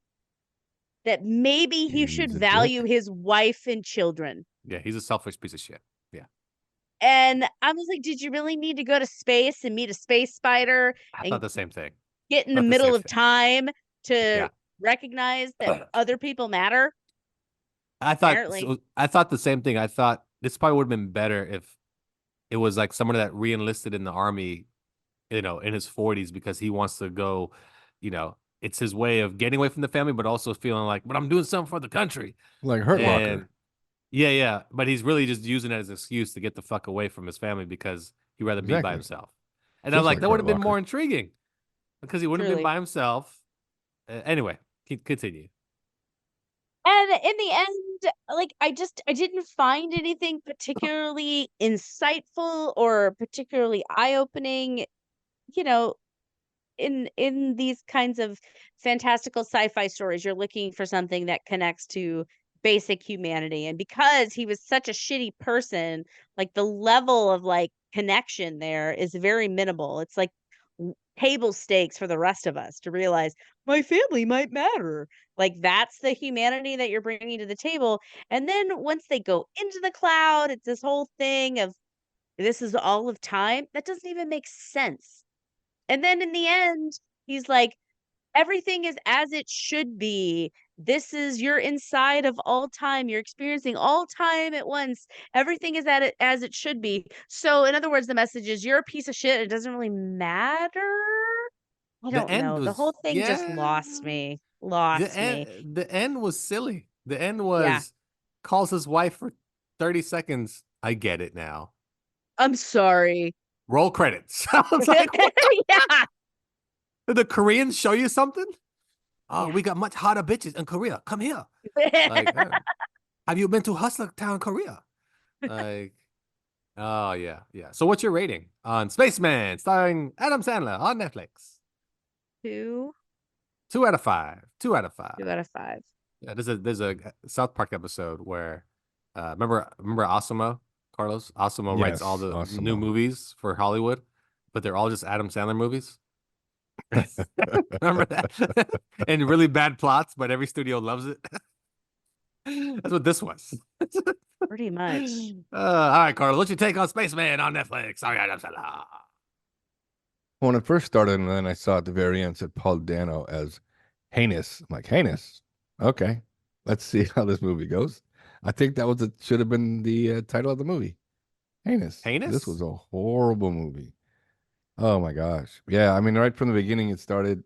that maybe he should value his wife and children. Yeah, he's a selfish piece of shit. And I was like, did you really need to go to space and meet a space spider I and thought the same thing. get in the Thought the middle same of thing. time to Yeah. recognize that other people matter? I Apparently. thought the same thing. I thought this probably would have been better if it was like someone that re-enlisted in the army, in his 40s because he wants to go, it's his way of getting away from the family, but also feeling like, but I'm doing something for the country. Like Hurt Locker. And yeah. But he's really just using it as an excuse to get the fuck away from his family because he'd rather be by Exactly. himself. And I'm Just like, like that would Hurt have been Locker. more intriguing because he wouldn't have been Truly. by himself. Anyway, continue. And in the end, like I didn't find anything particularly insightful or particularly eye-opening, you know, in these kinds of fantastical sci-fi stories. You're looking for something that connects to basic humanity. And because he was such a shitty person, like the level of like connection there is very minimal. It's like table stakes for the rest of us to realize my family might matter. Like that's the humanity that you're bringing to the table. And then once they go into the cloud, it's this whole thing of this is all of time. That doesn't even make sense. And then in the end, he's like, everything is as it should be. This is you're inside of all time. You're experiencing all time at once. Everything is at it as it should be. So, in other words, the message is you're a piece of shit. It doesn't really matter. I The don't end know. The whole was thing just lost me. Lost me. The end was silly. The end Yeah. was calls his wife for 30 seconds. I get it now. I'm sorry. Roll credits. I was like, what? Yeah. Did the Koreans show you something? Oh, Yeah. we got much hotter bitches in Korea. Come here. Like, have you been to Hustler Town, Korea? Like, oh yeah. So what's your rating on Spaceman starring Adam Sandler on Netflix? 2 2 out of 5. 2 out of 5. 2 out of 5. Yeah, there's a South Park episode where remember Asimo, Carlos? Asimo writes all the Yes, new Asimo. movies for Hollywood, but they're all just Adam Sandler movies. Remember that? And really bad plots, but every studio loves it. That's what this was. Pretty much. All right, Carlos, what's your take on Spaceman on Netflix? Sorry, Adam Sandler. When it first started, and then I saw at the very end said Paul Dano as heinous. I'm like, heinous. Okay, let's see how this movie goes. I think that should have been the title of the movie. Heinous. Heinous? This was a horrible movie. Oh my gosh. Yeah, I mean, right from the beginning, it started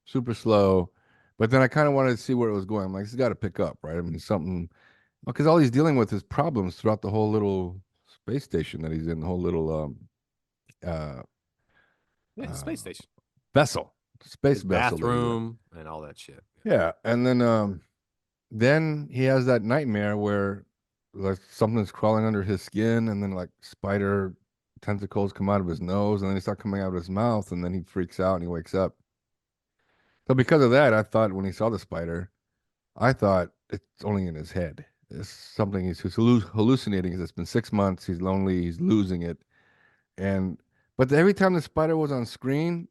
super slow, but then I kind of wanted to see where it was going. I'm like, it's got to pick up, right? I mean, something, because all he's dealing with is problems throughout the whole little space station that he's in, the whole little Yeah, space station. vessel, space His vessel. bathroom and all that shit. Yeah, and then he has that nightmare where like something's crawling under his skin, and then like spider tentacles come out of his nose, and then they start coming out of his mouth, and then he freaks out and he wakes up. So because of that, I thought when he saw the spider, I thought it's only in his head. It's something he's hallucinating. It's been 6 months. He's lonely. He's losing it. But every time the spider was on screen,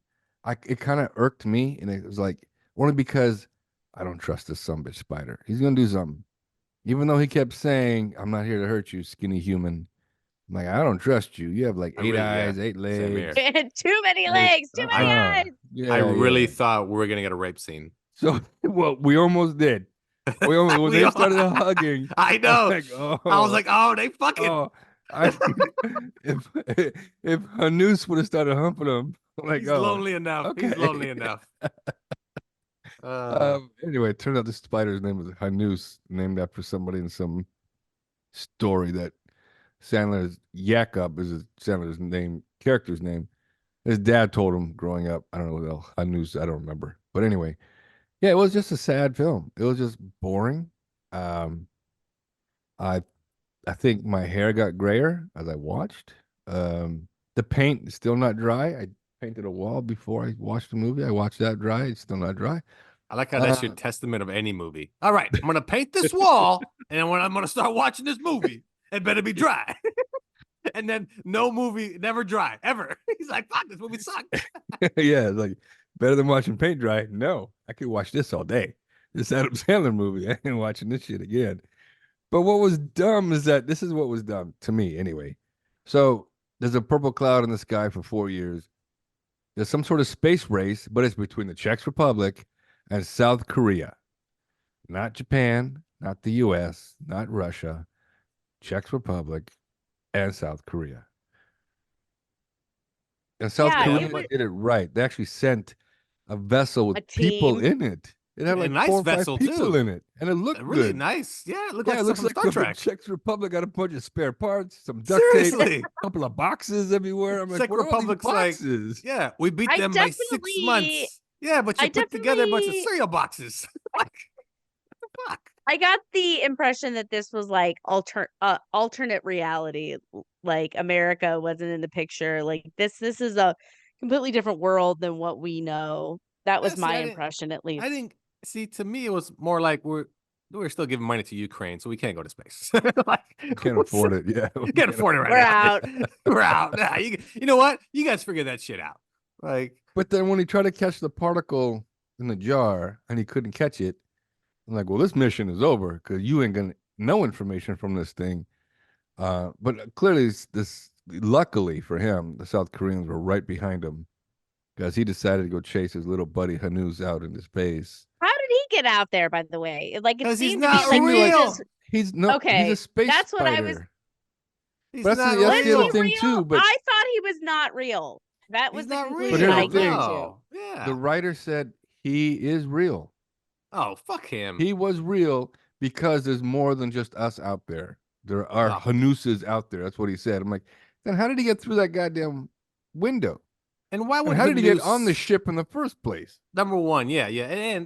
it kind of irked me, and it was like only because I don't trust this sumbitch spider. He's gonna do something, even though he kept saying, "I'm not here to hurt you, skinny human." I'm like, I don't trust you. You have like 8 eyes, 8 here. legs. Too many legs, too many eyes. Yeah, I really yeah. thought we were gonna get a rape scene. So, well, we almost did. When they started hugging, I know. I was like, oh, they fucking. oh, if Hanus would have started humping him, like, He's oh, lonely enough. okay. He's lonely enough. Anyway, it turned out the spider's name was Hanus, named after somebody in some story that Sandler's Jakob is Sandler's name, character's name. His dad told him growing up. I don't know what else. Hanus, I don't remember. But anyway, yeah, it was just a sad film. It was just boring. I think my hair got grayer as I watched. The paint is still not dry. I painted a wall before I watched the movie. I watched that dry. It's still not dry. I like how that's your testament of any movie. All right, I'm gonna paint this wall, and when I'm gonna start watching this movie, it better be dry. And then no movie never dry ever. He's like, "Fuck, this movie sucks." Yeah, it's like better than watching paint dry. No, I could watch this all day. This Adam Sandler movie. I ain't watching this shit again. But what was dumb is that this is what was dumb to me anyway. So there's a purple cloud in the sky for 4 years. There's some sort of space race, but it's between the Czech Republic and South Korea. Not Japan, not the US, not Russia, Czech Republic and South Korea. And South Korea did it right. They actually sent a vessel with people in it. It had like nice 4 or 5 vessel, people too. in it, and it looked Really good. nice. Yeah, it looked Yeah, like it looks something like from Star the Trek. Czech Republic got a bunch of spare parts, some duct tape, Seriously. a couple of boxes everywhere. I'm like, Czech what are all these Republic's like, boxes? yeah, we beat I them by 6 definitely- months. Yeah, but you I put together a bunch of definitely- cereal boxes. Like, what the fuck? I got the impression that this was like alternate reality. Like America wasn't in the picture. Like this is a completely different world than what we know. That was Yeah, see, my I didn't- impression, at least. I think, see, to me, it was more like we're still giving money to Ukraine, so we can't go to space. Like, Can't afford it. Yeah, You can't afford it right We're now. out. We're out. Nah, you know what? You guys figure that shit out. Like, But then when he tried to catch the particle in the jar and he couldn't catch it, I'm like, well, this mission is over because you ain't gonna know information from this thing. But clearly, luckily for him, the South Koreans were right behind him because he decided to go chase his little buddy Hanus out into space. How did he get out there, by the way? Like, it 'Cause he's seemed to not be like he real. just He's no, Okay, he's a space that's what I spider. was- he's But that's not the- that's the real. other thing real? too, but- I thought he was not real. That was He's the not real. conclusion I here's the came thing. to. No. Yeah. The writer said he is real. Oh, fuck him. He was real because there's more than just us out there. There are Oh. Hanuses out there. That's what he said. I'm like, then how did he get through that goddamn window? And why And would how did he get Hanus- on the ship in the first place? Number one, yeah.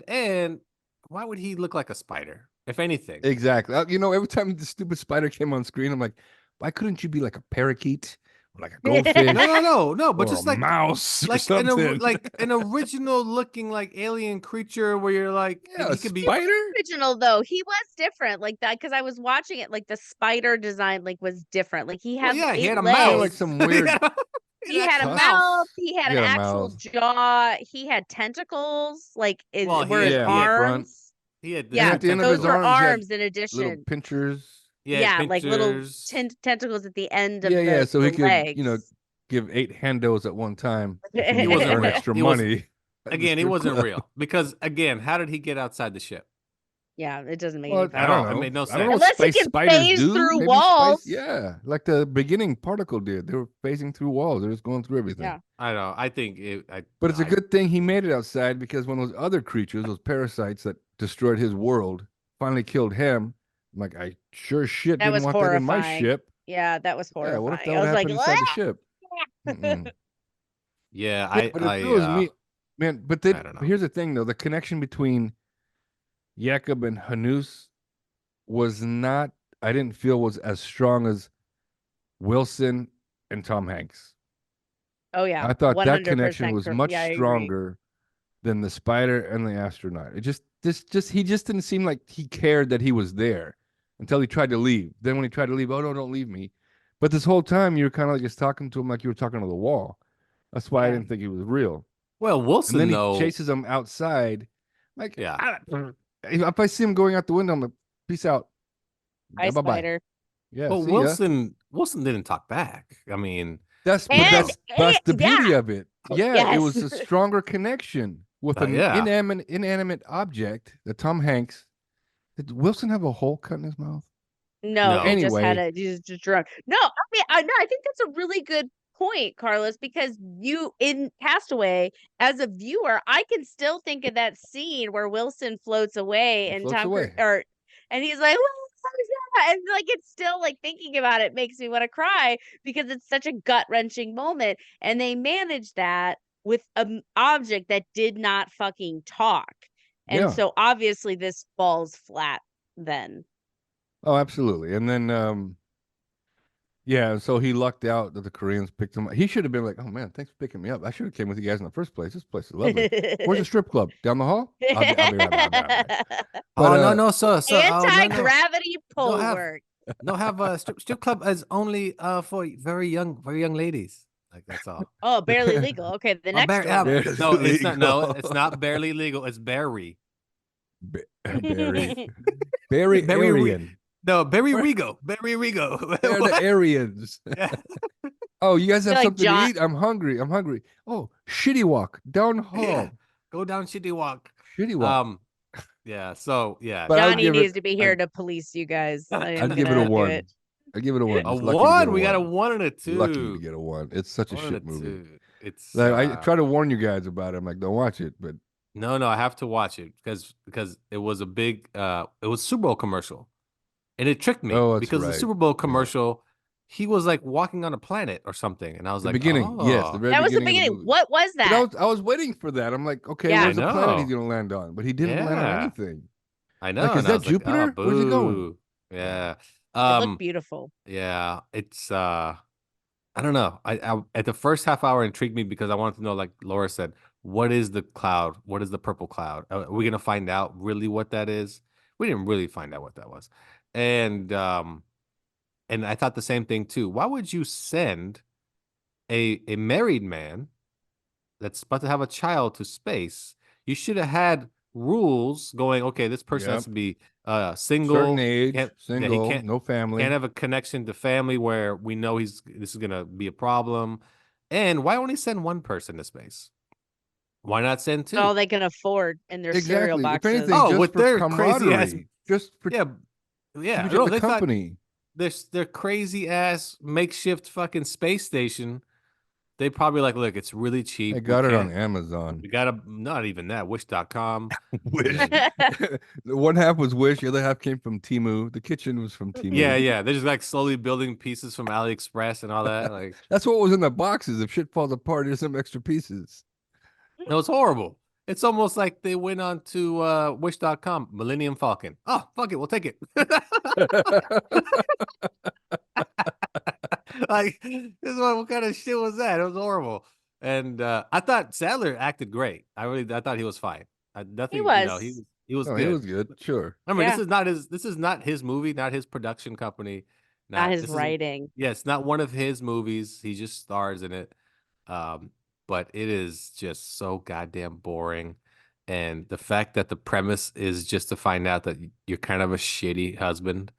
And why would he look like a spider? If anything. Exactly. Every time the stupid spider came on screen, I'm like, why couldn't you be like a parakeet or like a goldfish? No, but or just a like mouse, or like something. an original looking like alien creature where you're like, yeah, he a could be spider. Original though, he was different like that because I was watching it. Like the spider design, like was different. Like he had, he 8 had a legs. mouth. Like some weird. He had a tusk. mouth. He had He an had a actual mouth. jaw. He had tentacles. Like Well, were his yeah, in the front. arms. He had Yeah, at the end of those his were arms, he had arms in Little addition. pinchers. Yeah, like little pinchers. tentacles at the end of Yeah, the, so he the could, legs. give 8 handos at one time. He If he wasn't earn real. extra He was- money. at the Again, he strip wasn't club. real because again, how did he get outside the ship? Yeah, it doesn't make Well, any I At sense. all. don't know. It made no I don't sense. know what Unless he space can spiders phase do. through Maybe walls. Yeah, like the beginning particle did. They were phasing through walls. They were just going through everything. Yeah. I know. I think it. But it's a good thing he made it outside because when those other creatures, those parasites that destroyed his world, finally killed him, I'm like, I sure shit That didn't was want that in my horrifying. ship. Yeah, that was Yeah, horrifying. what if that I would was like, happen inside the ship? Mm-mm. Yeah, Yeah, but if it was me, man. But I don't know. here's the thing, though: the connection between Jakob and Hanus was not. I didn't feel was as strong as Wilson and Tom Hanks. oh yeah. I thought that 100% connection was much yeah, I agree. stronger than the spider and the astronaut. It just he just didn't seem like he cared that he was there until he tried to leave. Then when he tried to leave, oh no, don't leave me. But this whole time you were kind of like just talking to him like you were talking to the wall. That's why I Yeah. didn't think he was real. well, Wilson And then though. he chases him outside. Like, Yeah. if I see him going out the window, I'm like, peace out. Hi, Bye-bye. spider. Yeah, But see ya. Wilson didn't talk back. I mean, That's but And- that's the beauty yeah. of it. Yeah, it was a Yes. stronger connection with an yeah. inanimate object that Tom Hanks. Did Wilson have a hole cut in his mouth? No, No. he just had Anyway. a he's just drunk. No, I think that's a really good point, Carlos, because you in Castaway, as a viewer, I can still think of that scene where Wilson floats away He and floats away. and he's like, what is that? And like it's still like thinking about it makes me want to cry because it's such a gut-wrenching moment. And they managed that with an object that did not fucking talk. And Yeah. so obviously this falls flat then. Oh, absolutely. And then, yeah, so he lucked out that the Koreans picked him up. He should have been like, oh man, thanks for picking me up. I should have came with you guys in the first place. This place is lovely. Where's the strip club? Down the hall? I'll be right back. But, no, so Anti-gravity pole have- work. no, have a strip club as only for very young ladies. Like that's all. Oh, barely legal. Okay, the next one. Barely No, it's not. No, legal. it's not barely legal. It's Barry. Barry Barry Arian. No, Barry Rigo. Barry Rigo. They're the What? Aryans. Yeah. Oh, you guys have like something John- to eat? I'm hungry. I'm hungry. Oh, shitty walk down Yeah. hall. Go down Shitty Walk. Shitty walk. Yeah. So yeah. But I would Johnny give needs it. to be here to police you guys. I am I'd give it a gonna do one. it. I'd give it a one. A Just lucky to get one. a We got a one. one and a two. Lucky to get a one. It's such a One and shit movie. two. It's Like I try to warn you guys about it. I'm like, don't watch it. But no, I have to watch it because it was a big it was Super Bowl commercial. And it tricked me oh, that's because the right. Super Bowl Yeah. commercial, he was like walking on a planet or something. And I was The like, beginning, yes, the oh, very That was the beginning. Of the beginning. movie. What was But that? I was waiting for that. I'm like, okay, Yeah. where's the I planet he's know. gonna land on? But he didn't land on Yeah. anything. I know. Like, is and I that was like, Jupiter? oh, Where's he going? boo. Yeah. It looked beautiful. Yeah. It's I don't know. I at the first half hour intrigued me because I wanted to know, like Laura said, what is the cloud? What is the purple cloud? Are we gonna find out really what that is? We didn't really find out what that was. And I thought the same thing too. Why would you send a married man that's about to have a child to space? You should have had rules going, okay, this person has Yep. to be single, Certain age, can't- yeah, he single, can't no family. can't have a connection to family where we know this is gonna be a problem. And why only send one person to space? Why not send two? All they can afford in their cereal Exactly. If boxes. anything, Oh, just with for their crazy ass- camaraderie, just for yeah, yeah, No, the they thought company. their crazy ass makeshift fucking space station. They probably like, look, it's really cheap. I We got it on can't- Amazon. We got a not even that, wish.com. Wish. The one half was Wish, the other half came from Timu. The kitchen was from Timu. Yeah. They're just like slowly building pieces from AliExpress and all that. Like, That's what was in the boxes. If shit falls apart, here's some extra pieces. no, it's horrible. It's almost like they went on to wish.com, Millennium Falcon. Oh, fuck it, we'll take it. Like, what kind of shit was that? It was horrible. And I thought Sandler acted great. I thought he was fine. Nothing, was. he was Oh, good. he was good. Sure. I mean, Yeah. this is not his movie, not his production company, Not his this isn't- writing. Yeah, it's not one of his movies. He just stars in it. But it is just so goddamn boring. And the fact that the premise is just to find out that you're kind of a shitty husband.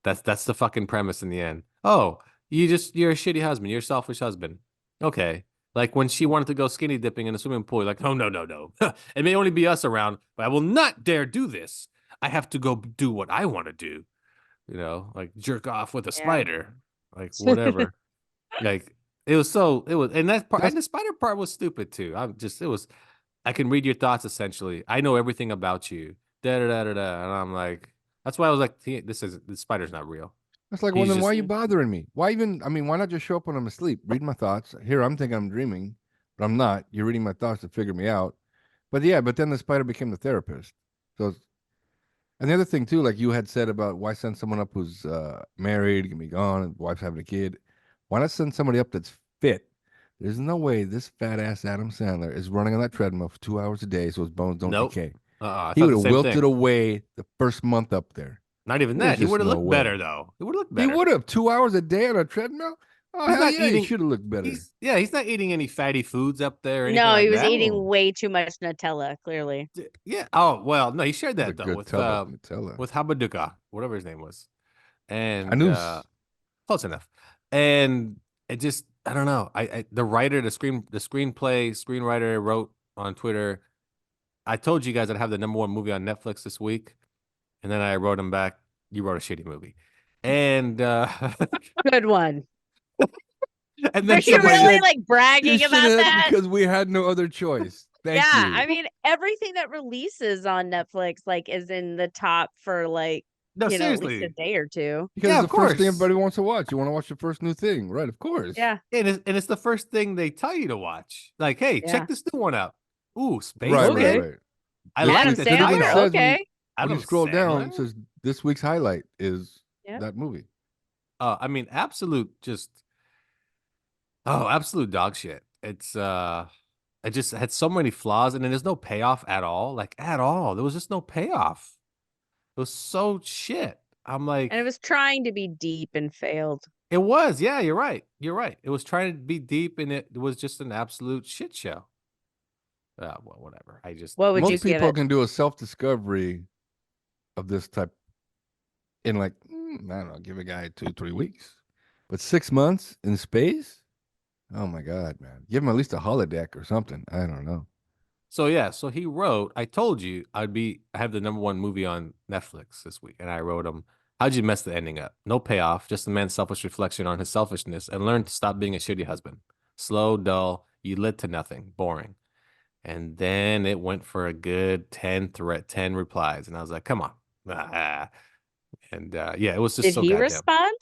That's the fucking premise in the end. Oh, you're a shitty husband. You're a selfish husband. Okay. Like when she wanted to go skinny dipping in a swimming pool, like, oh no. It may only be us around, but I will not dare do this. I have to go do what I want to do. Like jerk off with a spider. Like whatever. Like it was, and that part, and the spider part was stupid too. I can read your thoughts essentially. I know everything about you. Da da da da da. And I'm like, that's why I was like, this spider's not real. That's like, well, then why are you bothering me? Why not just show up when I'm asleep? Read my thoughts. Here, I'm thinking I'm dreaming, but I'm not. You're reading my thoughts to figure me out. But yeah, but then the spider became the therapist. So, and the other thing too, like you had said about why send someone up who's married, can be gone, and wife's having a kid. Why not send somebody up that's fit? There's no way this fat ass Adam Sandler is running on that treadmill for 2 hours a day so his bones don't decay. He would have wilted away the first month up there. Not even that. He would have looked better though. He would have looked better. He would have 2 hours a day on a treadmill. Oh, hell yeah, he should have looked better. He's not eating any fatty foods up there. Or No, he was that. eating way too much Nutella, clearly. Yeah. Oh, well, no, he shared that though with Nutella. with Habaduka, whatever his name was. And Anus. Close enough. And it just, I don't know. The writer, the screenwriter wrote on Twitter, I told you guys I'd have the #1 movie on Netflix this week. And then I wrote him back, you wrote a shitty movie. And good one. And then are you really like bragging you about that? Because we had no other choice. Thank you. I mean, everything that releases on Netflix like is in the top for like no, at seriously, least a day or two. Because it's the first thing everybody wants to watch. You want to watch the first new thing, right? Of course. Yeah. And it's the first thing they tell you to watch. Like, hey, check this new one out. Ooh, Spaceman. Right. I like Adam that. Sandler? Okay. When you scroll down, it says this week's highlight is that movie. I mean, absolute dog shit. It's it just had so many flaws, and then there's no payoff at all. Like at all. There was just no payoff. It was so shit. I'm like, and it was trying to be deep and failed. It was, yeah, you're right. You're right. It was trying to be deep, and it was just an absolute shit show. Well, whatever. What would most people can do a self-discovery of this type in like I don't know, give a guy 2-3 weeks. But 6 months in space? Oh my God, man. Give him at least a holodeck or something. I don't know. So yeah, so he wrote, I told you I have the #1 movie on Netflix this week, and I wrote him, how'd you mess the ending up? No payoff, just a man's selfish reflection on his selfishness and learn to stop being a shitty husband. Slow, dull, you led to nothing, boring. And then it went for a good 10 replies. And I was like, come on. Ah. And yeah, it was just Did so he goddamn. respond?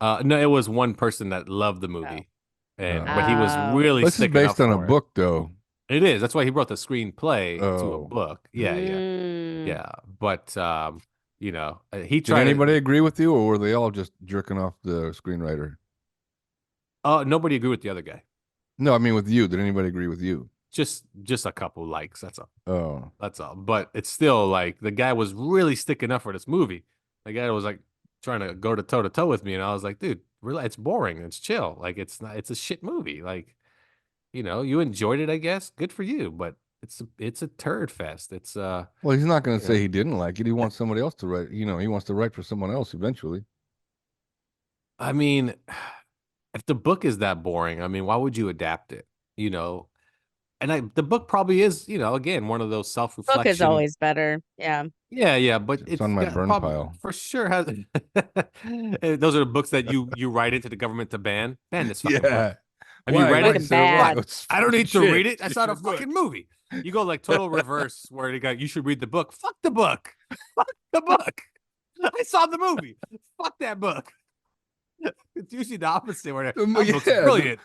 No, it was one person that loved the movie. But he was really This is sticking up based on a for it. book, though. It is. That's why he wrote the screenplay to a Oh. book. Yeah. Mm. But he Did tried. anybody agree with you, or were they all just jerking off the screenwriter? Nobody agreed with the other guy. No, I mean with you. Did anybody agree with you? Just a couple likes. That's all. Oh. That's all. But it's still like the guy was really sticking up for this movie. The guy was like trying to go to toe to toe with me, and I was like, dude, really, it's boring. It's chill. Like it's a shit movie. Like, you enjoyed it, I guess. Good for you, but it's a turd fest. It's Well, he's not going to say he didn't like it. He wants somebody else to write. He wants to write for someone else eventually. I mean, if the book is that boring, I mean, why would you adapt it? And the book probably is, again, one of those self-reflection. Book is always better. Yeah. Yeah, but It's on my burn pile. For sure has. Those are the books that you write into the government to ban. Ban this fucking book. Have you read Fucking it? bad. I don't need to Shit. read it. I saw the It's a book. fucking movie. You go like total reverse, where they got you should read the book. Fuck the book. Fuck the book. I saw the movie. Fuck that book. It's usually the opposite. Where that book's brilliant.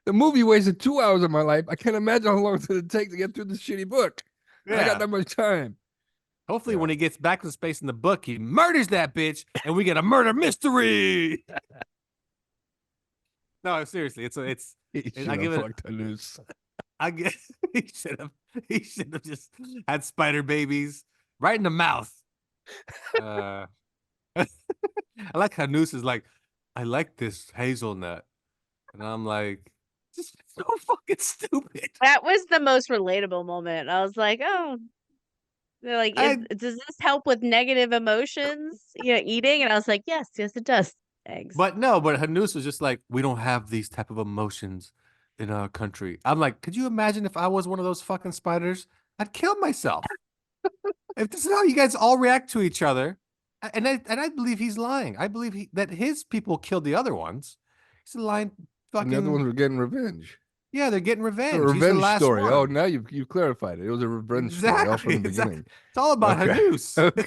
The movie wasted 2 hours of my life. I can't imagine how long it's going to take to get through this shitty book. I got that much time. Hopefully, when he gets back to space in the book, he murders that bitch, and we get a murder mystery. No, seriously, I give it a noose. I guess he should have just had spider babies right in the mouth. I like how Noose is like, I like this hazelnut, and I'm like, this is so fucking stupid. That was the most relatable moment. I was like, oh, they're like, does this help with negative emotions? Eating, and I was like, yes, it does. Thanks. But Hanus was just like, we don't have these type of emotions in our country. I'm like, could you imagine if I was one of those fucking spiders? I'd kill myself. If this is how you guys all react to each other, and I believe he's lying. I believe that his people killed the other ones. He's lying. Fucking. And the other ones were getting revenge. Yeah, they're getting revenge. A revenge story. One. Oh, now you clarified it. It was a revenge story all from the beginning. It's all about Hanus. Okay.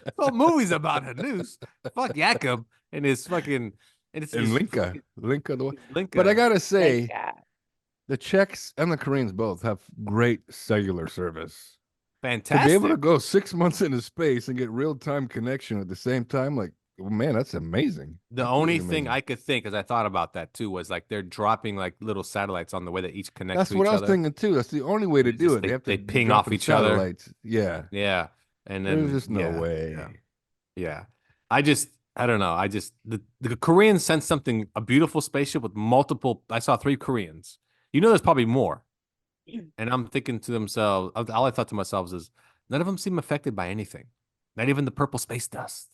The whole movie's about Hanus. Fuck Jakob and his fucking And Linka. Linka. But I gotta say, the Czechs and the Koreans both have great cellular service. Fantastic. To be able to go 6 months into space and get real-time connection at the same time, like, oh, man, that's amazing. The only thing I could think, as I thought about that too, was like they're dropping like little satellites on the way that each connects That's to each what I other. was thinking too. That's the only way to do it. They ping off each other. Yeah. Yeah. And then there's just no way. Yeah. I don't know. The Koreans sent a beautiful spaceship with multiple. I saw 3 Koreans. There's probably more. And I'm thinking to themselves, all I thought to myself is, none of them seem affected by anything. Not even the purple space dust.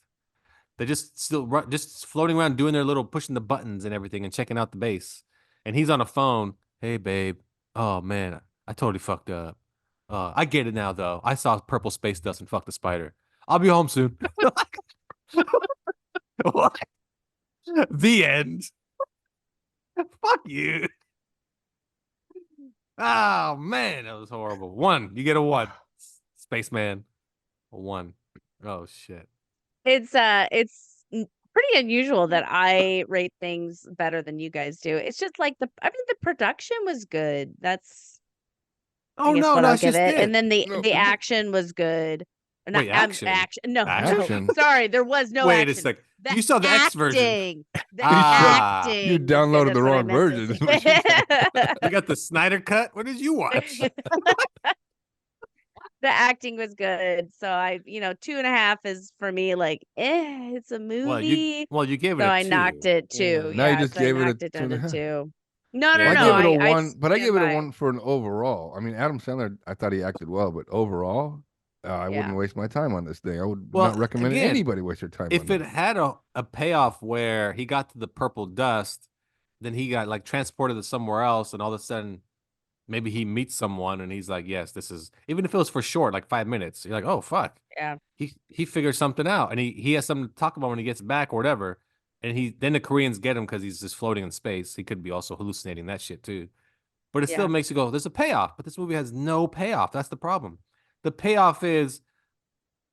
They're just just floating around doing their little pushing the buttons and everything and checking out the base. And he's on a phone. Hey, babe. Oh, man, I totally fucked up. I get it now, though. I saw purple space dust and fucked the spider. I'll be home soon. What? The end. Fuck you. Oh, man, that was horrible. 1. You get a 1. Spaceman. A 1. Oh, shit. It's pretty unusual that I rate things better than you guys do. It's just like the production was good. That's I'll give it. And then the action was good. Wait, action? No, Action? no. Sorry, there was no Wait action. a second. You saw the X version. The acting. You downloaded the wrong version. You got the Snyder cut? What did you watch? The acting was good. So 2.5 is for me like, it's a movie. Well, you gave it so a 2. I knocked it 2. Now you just so gave I it a knocked it down to 2.5. 2. No, Yeah. no. I gave it a 1, but I stand gave it a by. 1 for an overall. I mean, Adam Sandler, I thought he acted well, but overall, I wouldn't waste my time on this thing. I would Well, not recommend again, anybody waste their time if on it had a payoff where he got to the purple dust, then he got like transported to somewhere else, and all of a sudden maybe he meets someone and he's like, yes, this is, even if it was for short, like 5 minutes, you're like, oh fuck. Yeah. He figures something out, and he has something to talk about when he gets back or whatever. And then the Koreans get him because he's just floating in space. He could be also hallucinating that shit too. But it still Yeah. makes you go, there's a payoff. But this movie has no payoff. That's the problem. The payoff is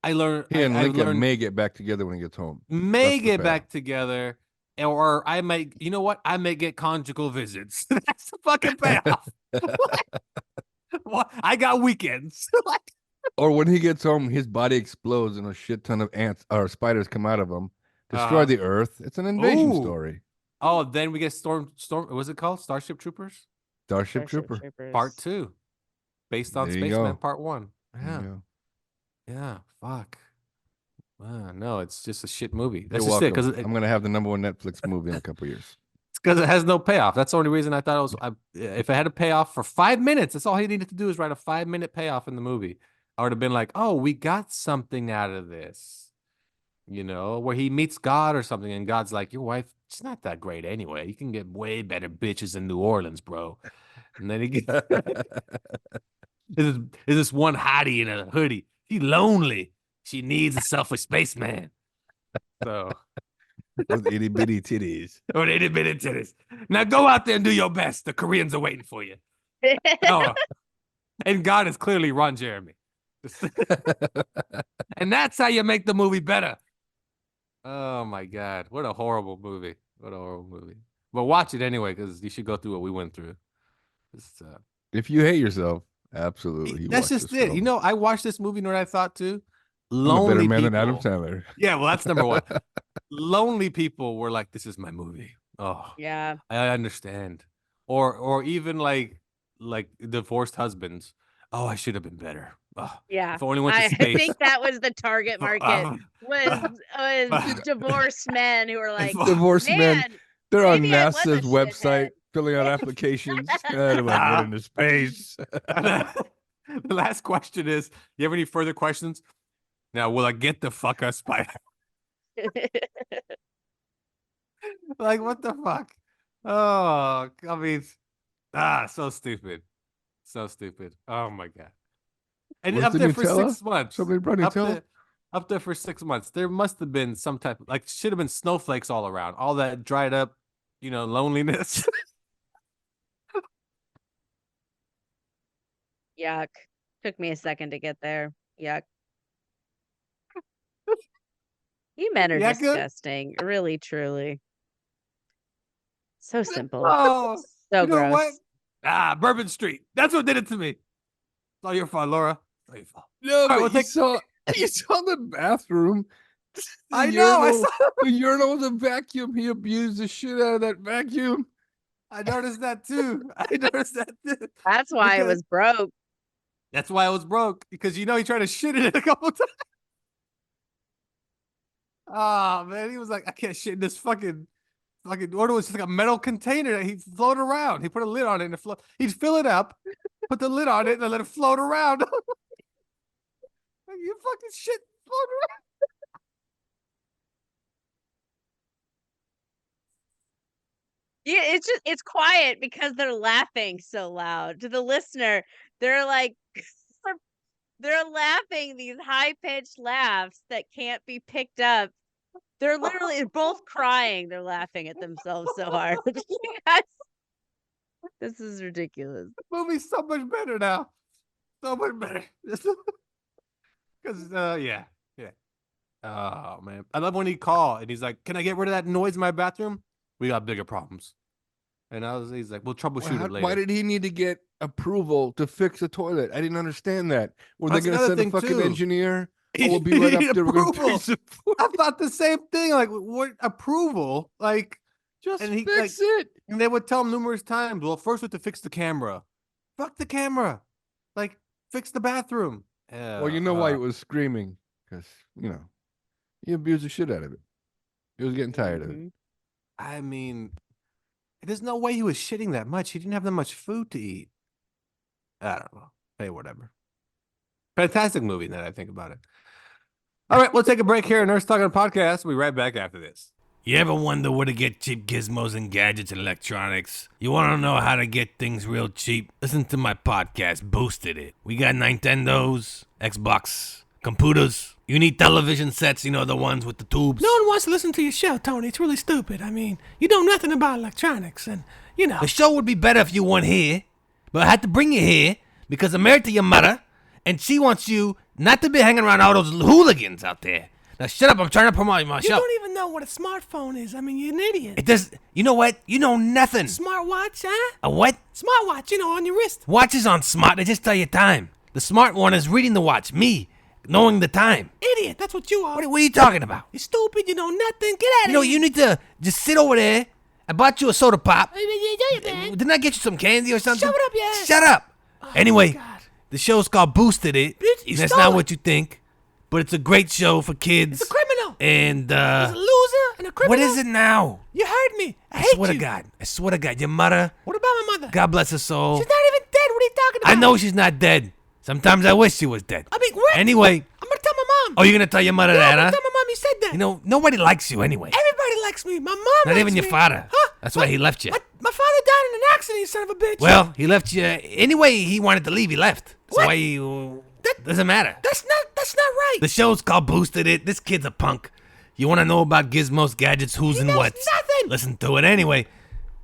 I learned He and I Lincoln learned may get back together when he gets home. may That's the get payoff. back together, or I may, you know what? I may get conjugal visits. That's the fucking payoff. What? I got weekends. Or when he gets home, his body explodes and a shit ton of ants or spiders come out of him, destroy the Earth. It's an invasion Ooh. story. Oh, then we get Storm. What's it called? Starship Troopers Starship Trooper. Part 2, based on There you Spaceman go. Part 1. There you Yeah, go. yeah. Fuck. No, it's just a shit movie. That's You're just welcome. it. Because I'm gonna have the #1 Netflix movie in a couple years. it's because it has no payoff. That's the only reason I thought it was. If it had a payoff for 5 minutes, that's all he needed to do is write a 5-minute payoff in the movie. I would have been like, oh, we got something out of this, where he meets God or something, and God's like, your wife, she's not that great anyway. You can get way better bitches in New Orleans, bro. And then he gets is this one hottie in a hoodie. She's lonely. She needs a selfish spaceman. So. Those itty bitty titties. Or itty bitty titties. Now go out there and do your best. The Koreans are waiting for you. Oh. And God is clearly Ron Jeremy. And that's how you make the movie better. Oh my God. What a horrible movie. What a horrible movie. But watch it anyway, because you should go through what we went through. If you hate yourself, absolutely. That's just it. Film. I watched this movie, what I thought too? I'm a better man people. than Adam Sandler. Yeah, well, that's number one. Lonely people were like, this is my movie. Oh, yeah. I understand. Or even like divorced husbands. Oh, I should have been better. Oh, Yeah. if I only went to I space. think that was the target market was divorced men who were like, divorced men. They're on maybe I was a NASA's website shithead." filling out applications. They're like, get into space. The last question is, you have any further questions? Now, will I get the fuck a spider? Like, what the fuck? Oh, I mean, so stupid. So stupid. Oh my God. And Where's up the there for Nutella? 6 months. Somebody brought Nutella? Up there for 6 months. There must have been some type of, like, should have been snowflakes all around. All that dried up, loneliness. Yuck. Took me a second to get there. Yuck. You men are Yucca? disgusting. Really, truly. So simple. Oh, So you know gross. what? Bourbon Street. That's what did it to me. It's all your fault, Laura. It's all your fault. No, All right, but you saw the bathroom. I know. I saw. The urinal was a vacuum. He abused the shit out of that vacuum. I noticed that too. That's why it was broke. That's why it was broke, because he tried to shit in it a couple times. Oh man, he was like, I can't shit in this fucking what it was, just like a metal container that he floated around. He put a lid on it and he'd fill it up, put the lid on it, and let it float around. Like, you fucking shit float around. Yeah, it's quiet because they're laughing so loud. To the listener, they're like they're laughing these high-pitched laughs that can't be picked up. They're literally both crying. They're laughing at themselves so hard. Yes. This is ridiculous. The movie's so much better now. So much better. Because yeah. Oh man, I love when he called and he's like, "Can I get rid of that noise in my bathroom? We got bigger problems." And he's like, "We'll troubleshoot it later." Why did he need to get approval to fix a toilet? I didn't understand that. Were they That's going to another send a thing, fucking too. engineer? He We'll be right up needed there. We're going to approval. fix it for I thought the same thing. Like, what approval? Like, Just and he, fix it. And they would tell him numerous times, well, first we have to fix the camera. Fuck the camera. Like, fix the bathroom. Well, you know why he was screaming? Because, he abused the shit out of it. He was getting tired of it. I mean, there's no way he was shitting that much. He didn't have that much food to eat. I don't know. Hey, whatever. Fantastic movie now that I think about it. All right, we'll take a break here in Nurse Talking Podcast. We'll be right back after this. You ever wonder where to get cheap gizmos and gadgets and electronics? You want to know how to get things real cheap? Listen to my podcast, Boosted It. We got Nintendos, Xbox, computers. You need television sets, you know, the ones with the tubes. No one wants to listen to your show, Tony. It's really stupid. I mean, you know nothing about electronics, and, you know. The show would be better if you weren't here, but I had to bring you here because I'm married to your mother, and she wants you not to be hanging around all those hooligans out there. Now shut up, I'm trying to promote my You show. don't even know what a smartphone is. I mean, you're an idiot. It does, you know what? You know nothing. Smartwatch, huh? A what? Smartwatch, you know, on your wrist. Watches aren't smart, they just tell you time. The smart one is reading the watch, me, knowing the time. Idiot, that's what you are. What are you talking about? You're stupid, you know nothing. Get out of You know, here. you need to just sit over there. I bought you a soda pop. Yeah, man. Didn't I get you some candy or something? Shut it up, your ass. Shut up. Oh, Anyway, God. the show's called Boosted It. Bitch, you That's stole not it. what you think, but it's a great show for kids. It's a criminal. And, He's a loser and a criminal. what is it now? You heard me. I I hate swear you. to God. I swear to God. Your mother, What about my mother? God bless her soul. She's not even dead. What are you talking about? I know she's not dead. Sometimes I wish she was dead. I mean, what? Anyway, I'm gonna tell my mom. oh, you're going to tell your mother Yeah, that, I'm huh? gonna tell my mom you said that. You know, nobody likes you anyway. Everybody likes me. My mom Not likes even your me. father. Huh? That's why he left you. My father died in an accident, you son of a bitch. Well, he left you. Anyway, he wanted to leave. He left. That's What? why he... doesn't matter. That's not right. The show's called Boosted It. This kid's a punk. You want to know about gizmos, gadgets, who's and knows what's? nothing. Listen to it anyway.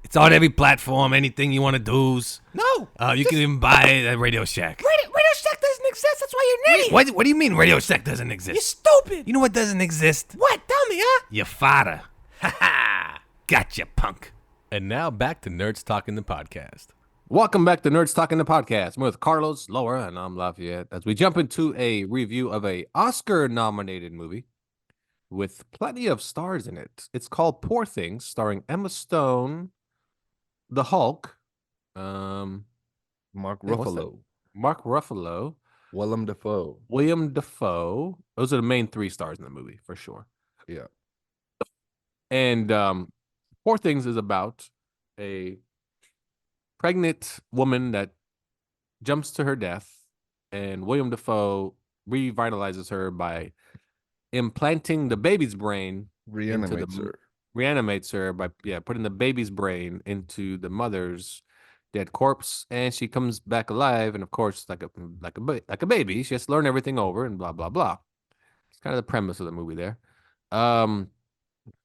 It's on every platform. Anything you want to do's. No. You can even buy it at Radio Shack. Radio Shack doesn't exist. That's why you're an idiot. What do you mean Radio Shack doesn't You're exist? stupid. You know what doesn't exist? What? Tell me, huh? Your father. Ha ha. Gotcha, punk. And now back to Nerds Talking the Podcast. Welcome back to Nerds Talking the Podcast. I'm with Carlos, Laura, and I'm Lafayette as we jump into a review of a Oscar-nominated movie with plenty of stars in it. It's called Poor Things, starring Emma Stone, the Hulk, Mark what's that? Ruffalo, Mark Ruffalo, Willem Dafoe. William Dafoe. Those are the main three stars in the movie, for sure. Yeah. And Poor Things is about a pregnant woman that jumps to her death, and William Dafoe revitalizes her by implanting the baby's brain, reanimates her by putting the baby's brain into the mother's dead corpse, and she comes back alive. And of course, like a baby, she has to learn everything over and blah blah blah. It's kind of the premise of the movie there.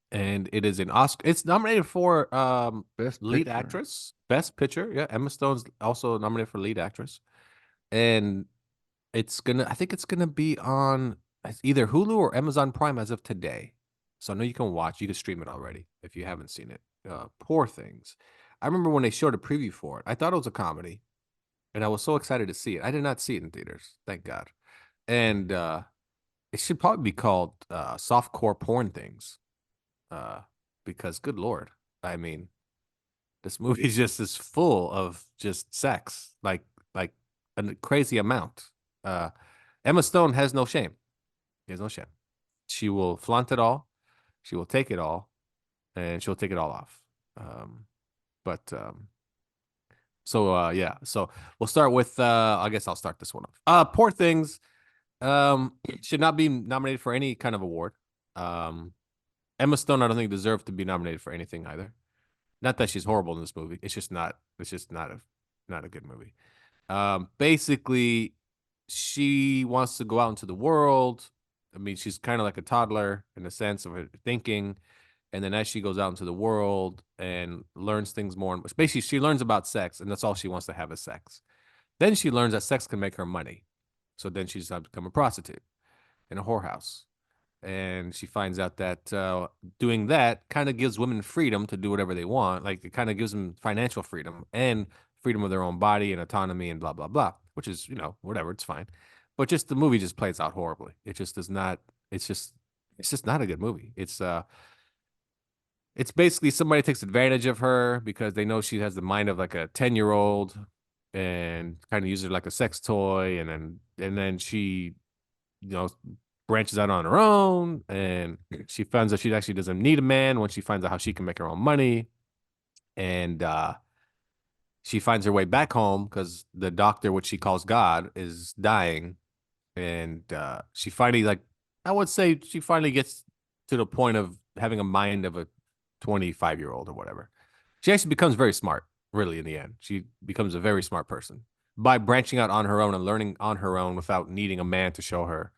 And it is an Oscar. It's nominated for Best lead Picture. actress, best picture. Yeah, Emma Stone's also nominated for lead actress, and I think it's gonna be on either Hulu or Amazon Prime as of today. So I know you can stream it already if you haven't seen it. Poor Things. I remember when they showed a preview for it. I thought it was a comedy, and I was so excited to see it. I did not see it in theaters, thank God. And it should probably be called Softcore Porn Things. Because good Lord, I mean, this movie just is full of just sex, like a crazy amount. Emma Stone has no shame. She has no shame. She will flaunt it all. She will take it all, and she'll take it all off. So we'll start with I guess I'll start this one off. Poor Things should not be nominated for any kind of award. Emma Stone, I don't think deserved to be nominated for anything either. Not that she's horrible in this movie. It's just not a good movie. Basically, she wants to go out into the world. I mean, she's kind of like a toddler in the sense of her thinking. And then as she goes out into the world and learns things more, basically she learns about sex, and that's all she wants to have is sex. Then she learns that sex can make her money. So then she decides to become a prostitute in a whorehouse. And she finds out that doing that kind of gives women freedom to do whatever they want. Like, it kind of gives them financial freedom and freedom of their own body and autonomy and blah, blah, blah, which is, whatever, it's fine. But just the movie just plays out horribly. It just does not, it's just not a good movie. It's basically somebody takes advantage of her because they know she has the mind of like a 10-year-old and kind of uses her like a sex toy. And then she, branches out on her own, and she finds out she actually doesn't need a man when she finds out how she can make her own money. And she finds her way back home because the doctor, which she calls God, is dying. and she finally, like, I would say she finally gets to the point of having a mind of a 25-year-old or whatever. She actually becomes very smart, really, in the end. She becomes a very smart person by branching out on her own and learning on her own without needing a man to show her,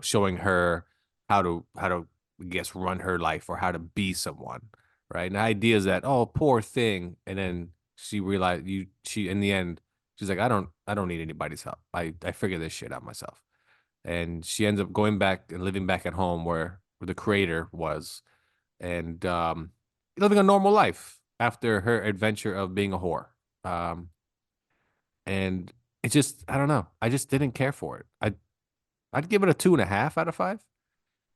showing her how to I guess run her life or how to be someone, right? And the idea is that, oh, poor thing, and then she realized she in the end she's like, I don't need anybody's help. I figure this shit out myself, and she ends up going back and living back at home where the creator was, and living a normal life after her adventure of being a whore. And it just, I don't know. I just didn't care for it. I'd give it a 2.5 out of 5.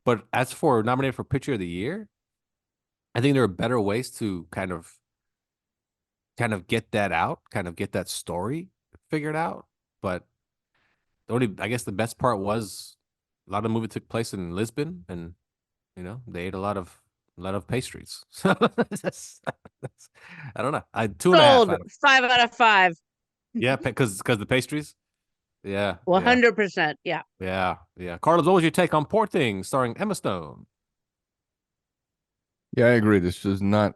But as for nominated for Picture of the Year, I think there are better ways to kind of get that out, kind of get that story figured out. But I guess the best part was a lot of the movie took place in Lisbon, and they ate a lot of pastries. So I don't know. I 2.5. Sold 5 out of 5. Yeah, because the pastries. Yeah. 100%. Yeah. Yeah. Carlos, what was your take on Poor Things starring Emma Stone? Yeah, I agree. This should not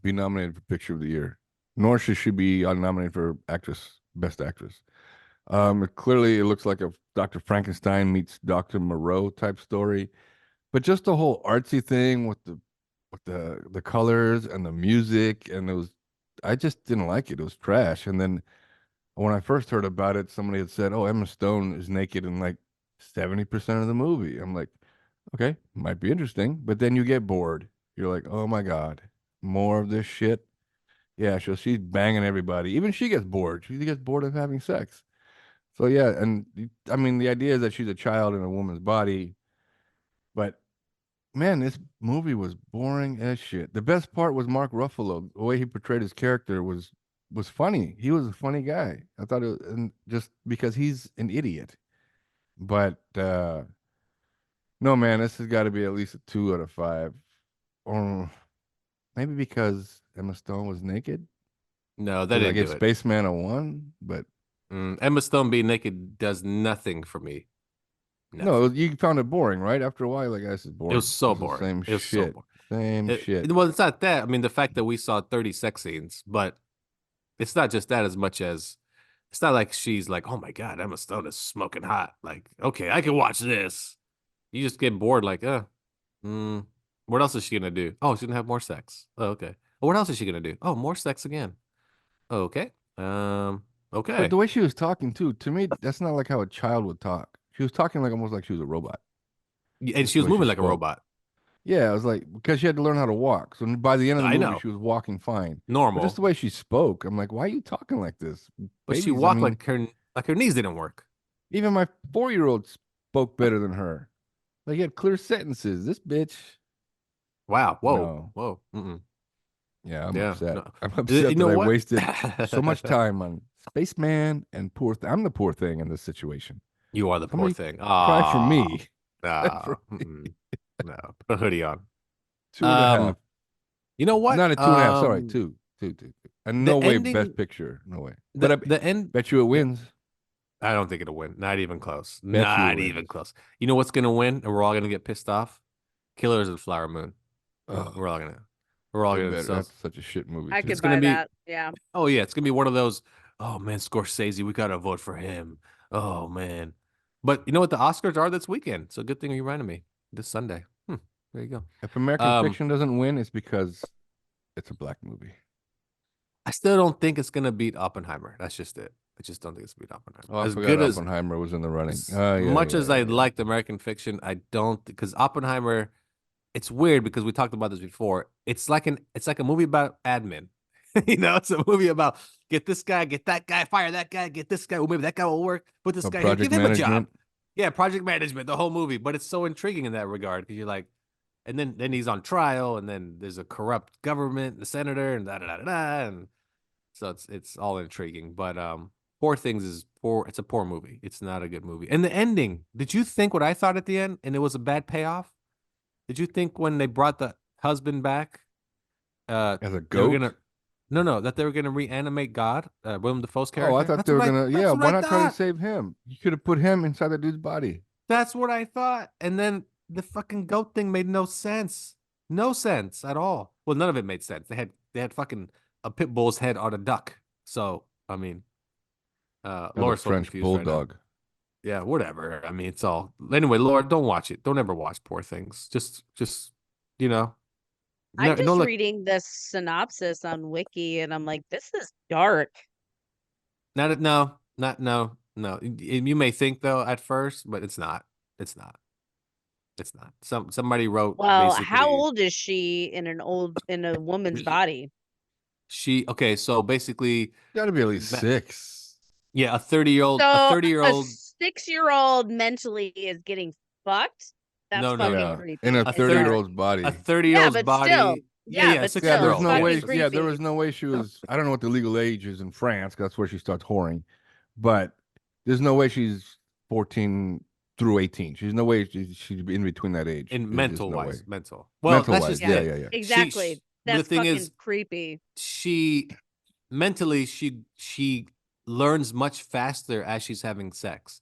be nominated for Picture of the Year, nor should she be nominated for Best Actress. Clearly, it looks like a Dr. Frankenstein meets Dr. Moreau type story, but just the whole artsy thing with the colors and the music, and I just didn't like it. It was trash. And then when I first heard about it, somebody had said, "Oh, Emma Stone is naked in like 70% of the movie." I'm like, okay, might be interesting, but then you get bored. You're like, oh my God, more of this shit. Yeah, so she's banging everybody. Even she gets bored. She gets bored of having sex. So yeah, and I mean, the idea is that she's a child in a woman's body, but man, this movie was boring as shit. The best part was Mark Ruffalo. The way he portrayed his character was funny. He was a funny guy. I thought and just because he's an idiot. But no, man, this has got to be at least a 2 out of 5. Or maybe because Emma Stone was naked. No, that didn't I get do it. Spaceman a 1, but Emma Stone being naked does nothing for me. No, you found it boring, right? After a while, like, this is boring. It was so boring. Same shit. So same shit. Well, it's not that. I mean, the fact that we saw 30 sex scenes, but it's not just that as much as it's not like she's like, oh my God, Emma Stone is smoking hot. Like, okay, I can watch this. You just get bored, like, what else is she gonna do? Oh, she's gonna have more sex. Oh, okay. What else is she gonna do? Oh, more sex again. Oh, okay. Okay. But the way she was talking too, to me, that's not like how a child would talk. She was talking like almost like she was a robot. And she was moving like a robot. Yeah, I was like, because she had to learn how to walk. So by the end of the movie, she was walking fine. Normal. But just the way she spoke, I'm like, why are you talking like this? But she walked like her knees didn't work. Even my 4-year-old spoke better than her. Like, he had clear sentences. This bitch. Wow. Whoa. No. Whoa. Mm-mm. Yeah, I'm upset. No. I'm upset that I wasted so much time on Spaceman and Poor Thing. I'm the poor thing in this situation. You are the poor thing. Cry for me. No, put a hoodie on. 2.5. You know what? Not a 2.5. Sorry, 2. And no way, Best Picture. No way. But the end. Bet you it wins. I don't think it'll win. Not even close. Not even close. You know what's gonna win, and we're all gonna get pissed off? Killers of the Flower Moon. We're all gonna. That's such a shit movie. I could buy that. Yeah. Oh yeah, it's gonna be one of those. Oh man, Scorsese, we gotta vote for him. Oh man. But you know what? The Oscars are this weekend. So good thing you reminded me. This Sunday. There you go. If American Fiction doesn't win, it's because it's a black movie. I still don't think it's gonna beat Oppenheimer. That's just it. I just don't think it's beat Oppenheimer. Oh, as good as Oppenheimer was in the running. As I liked American Fiction, I don't, because Oppenheimer, it's weird because we talked about this before. It's like a movie about admin. It's a movie about get this guy, get that guy, fire that guy, get this guy. Well, maybe that guy will work. Put this guy here, give him a job. Yeah, project management, the whole movie. But it's so intriguing in that regard because you're like, and then he's on trial, and then there's a corrupt government, the senator, and and so it's all intriguing. But Poor Things is poor. It's a poor movie. It's not a good movie. And the ending, did you think what I thought at the end, and it was a bad payoff? Did you think when they brought the husband back as a goat? No, that they were gonna reanimate God, Willem Dafoe's character. Oh, I thought That's they were what gonna. that's Yeah, what why I not try to thought. save him? You could have put him inside that dude's body. That's what I thought. And then the fucking goat thing made no sense. No sense at all. Well, none of it made sense. They had fucking a pit bull's head on a duck. So I mean, Have a Laura's so French confused right now. bulldog. Yeah, whatever. I mean, it's all anyway. Laura, don't watch it. Don't ever watch Poor Things. Just you know. I'm No, just look. reading the synopsis on Wiki, and I'm like, this is dark. No. You may think though at first, but it's not. It's not. It's not. Somebody wrote Well, basically. how old is she in a woman's body? Okay, so basically, Got to be at least Ma- 6. yeah, a 30-year-old, So a a 30-year-old, 6-year-old mentally is getting fucked. That's No, fucking Yeah, creepy. in a and 30-year-old's dark. body. a 30-year-old's but body. still. Yeah, but Yeah, still, there's six-year-old. no fucking way. creepy. Yeah, there was no way she was. I don't know what the legal age is in France. 'Cause that's where she starts whoring, but there's no way she's 14 through 18. She's no way she'd be in between that age. In There's mental just no wise, way. mental. Well, Mental that's wise, just yeah, it. yeah. Exactly. The That's thing fucking is, creepy. she mentally she learns much faster as she's having sex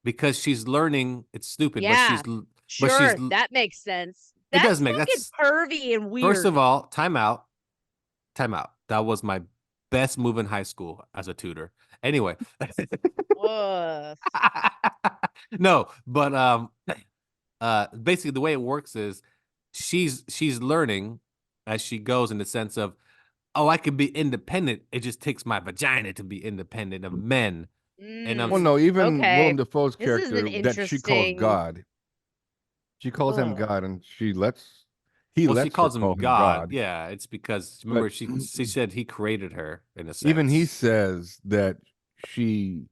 because she's learning. It's stupid, Yeah, but Sure, she's that makes sense. it That's does make fucking that's pervy and weird. first of all, time out. That was my best move in high school as a tutor. Anyway. Woof. No, but basically the way it works is she's learning as she goes in the sense of, oh, I can be independent. It just takes my vagina to be independent of men. And I'm Well, no, even Okay. Willem Dafoe's This is character an that she calls interesting- God. She calls him Ugh. God, and he well, she she calls her call him God. Yeah, it's because remember she said he created her in a sense. Even he says that she's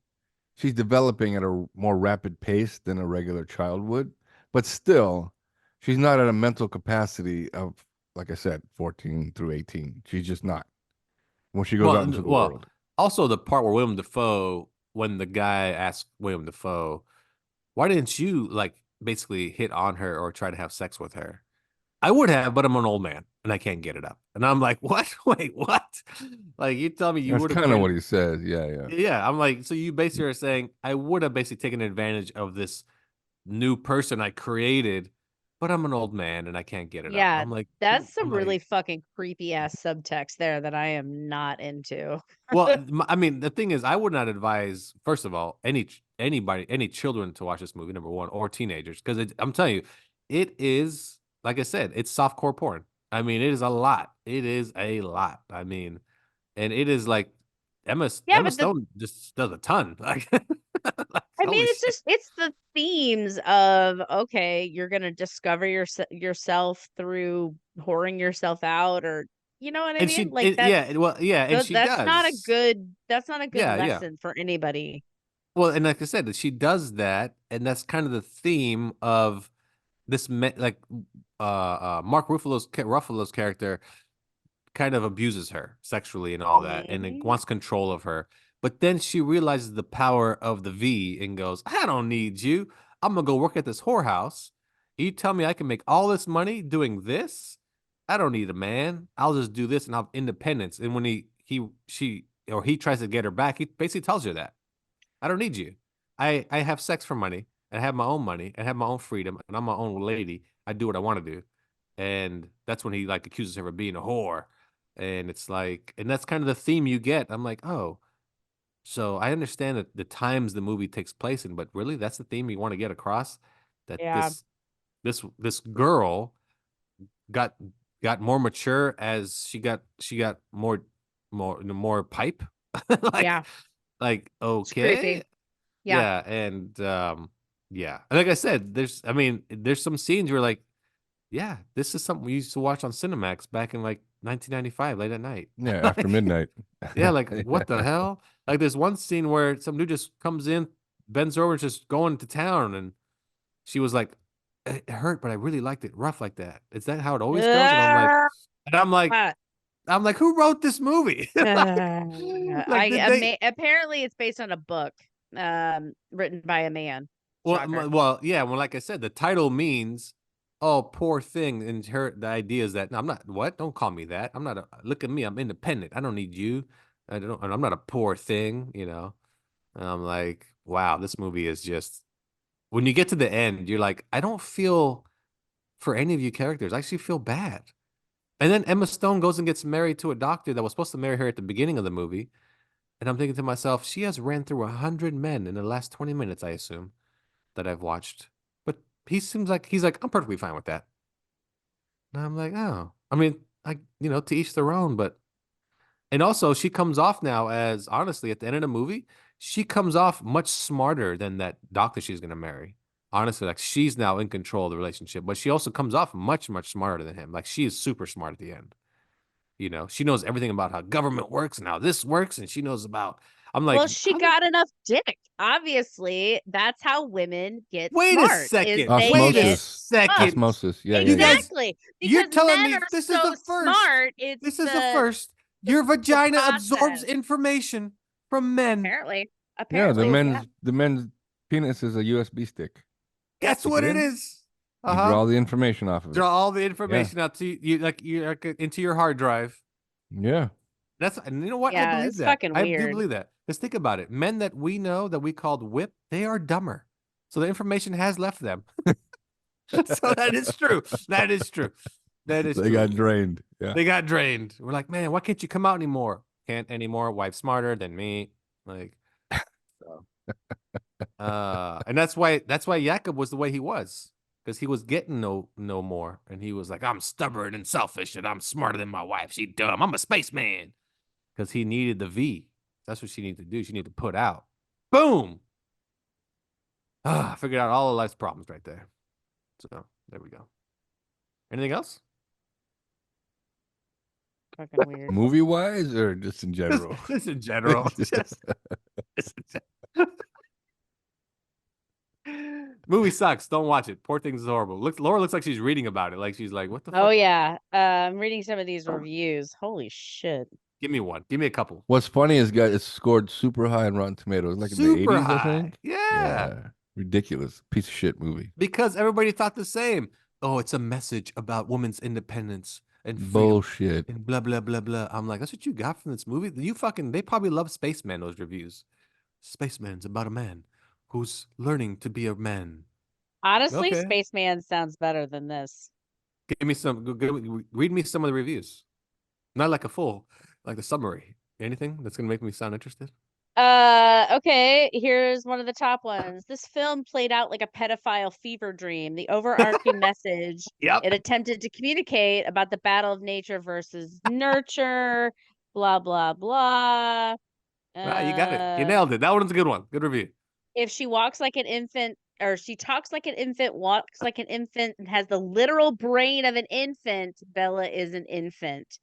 developing at a more rapid pace than a regular child would, but still, she's not at a mental capacity of, like I said, 14 through 18. She's just not when she goes out into the world. Also the part where Willem Dafoe, when the guy asked Willem Dafoe, why didn't you like basically hit on her or try to have sex with her? I would have, but I'm an old man and I can't get it up. And I'm like, what? Wait, what? Like you tell me you That's would have kind of what he says. Yeah. Yeah, I'm like, so you basically are saying I would have basically taken advantage of this new person I created, but I'm an old man and I can't get it up. Yeah, I'm like, That's some I'm like, really fucking creepy ass subtext there that I am not into. well, I mean, the thing is, I would not advise, first of all, any children to watch this movie, number one, or teenagers, because I'm telling you, it is, like I said, it's softcore porn. I mean, it is a lot. It is a lot. I mean, and it is like Emma but Stone just does a ton. Like, I mean, it's the themes of, okay, you're gonna discover yourself through whoring yourself out, or you know what I and mean? she, Like and she that's does. not a good Yeah. lesson for anybody. Well, and like I said, that she does that, and that's kind of the theme of this. Like, Mark Ruffalo's character kind of abuses her sexually and all that, and it wants control of her. But then she realizes the power of the V and goes, "I don't need you. I'm gonna go work at this whorehouse. You tell me I can make all this money doing this? I don't need a man. I'll just do this and I'll have independence." And when he tries to get her back, he basically tells her that. I don't need you. I have sex for money and I have my own money and have my own freedom and I'm my own lady. I do what I want to do. And that's when he like accuses her of being a whore. And it's like, and that's kind of the theme you get. I'm like, oh, so I understand that the times the movie takes place in, but really that's the theme you want to get across, that Yeah. this girl got more mature as she got more pipe. Like, Yeah. Like, It's creepy. okay. Yeah. Yeah, and yeah. And like I said, there's some scenes where like, yeah, this is something we used to watch on Cinemax back in like 1995, late at night. Yeah, after midnight. Yeah, like what the hell? Like there's one scene where some dude just comes in, bends over, and just going to town, and she was like, "It hurt, but I really liked it rough like that." Is that how it always goes? And I'm like, who wrote this movie? Apparently it's based on a book written by a man. Shocker. Well, yeah. Well, like I said, the title means oh, poor thing. And the idea is that no, I'm not. What? Don't call me that. I'm not. Look at me. I'm independent. I don't need you. I'm not a poor thing. And I'm like, wow, this movie is just. When you get to the end, you're like, I don't feel for any of you characters. I actually feel bad. And then Emma Stone goes and gets married to a doctor that was supposed to marry her at the beginning of the movie. And I'm thinking to myself, she has ran through 100 men in the last 20 minutes, I assume, that I've watched. But he's like, I'm perfectly fine with that. And I'm like, oh, I mean, to each their own. But, and also she comes off now as, honestly, at the end of the movie, she comes off much smarter than that doctor she's going to marry. Honestly, like she's now in control of the relationship, but she also comes off much, much smarter than him. Like she is super smart at the end. She knows everything about how government works and how this works. And she knows about, I'm like, well, she got enough dick. Obviously, that's how women get wait smart. a second. They Wait a get second. Osmosis. Yeah, exactly. You're Because telling men me are this so is the first. smart. This is the first. Your vagina absorbs information from men. Apparently. Yeah, the men's penis is a USB stick. That's what it is. You draw all the information off of it. Draw all the information out to you, like into your hard drive. Yeah. And you know what? Yeah, I believe it's that. fucking I weird. do believe that. Just think about it. Men that we know that we called whip, they are dumber. So the information has left them. So that is true. That is true. That is They true. got drained. Yeah. They got drained. We're like, man, why can't you come out anymore? Can't anymore. Wife's smarter than me. Like, so. And that's why Jakob was the way he was. Because he was getting no more. And he was like, I'm stubborn and selfish and I'm smarter than my wife. She dumb. I'm a spaceman. Because he needed the V. That's what she needed to do. She needed to put out. Boom. I figured out all of life's problems right there. So there we go. Anything else? Fucking weird. Movie wise or just in general? Just in general. Movie sucks. Don't watch it. Poor Things is horrible. Laura looks like she's reading about it. Like she's like, what the fuck? Oh yeah. I'm reading some of these reviews. Holy shit. Give me one. Give me a couple. What's funny is, guys, it's scored super high on Rotten Tomatoes, like Super in the 80s, high. I think. Yeah. Ridiculous. Piece of shit movie. Because everybody thought the same. Oh, it's a message about women's independence and freedom Bullshit. and blah, blah, blah, blah. I'm like, that's what you got from this movie? They probably love Spaceman, those reviews. Spaceman's about a man who's learning to be a man. Honestly, Okay. Spaceman sounds better than this. Give me read me some of the reviews. Not like a full, like the summary. Anything that's going to make me sound interested? Okay, here's one of the top ones. This film played out like a pedophile fever dream. The overarching message it attempted to communicate about the battle of nature versus nurture, blah, blah, blah. You got it. You nailed it. That one's a good one. Good review. If she walks like an infant, or she talks like an infant, walks like an infant, and has the literal brain of an infant, Bella is an infant.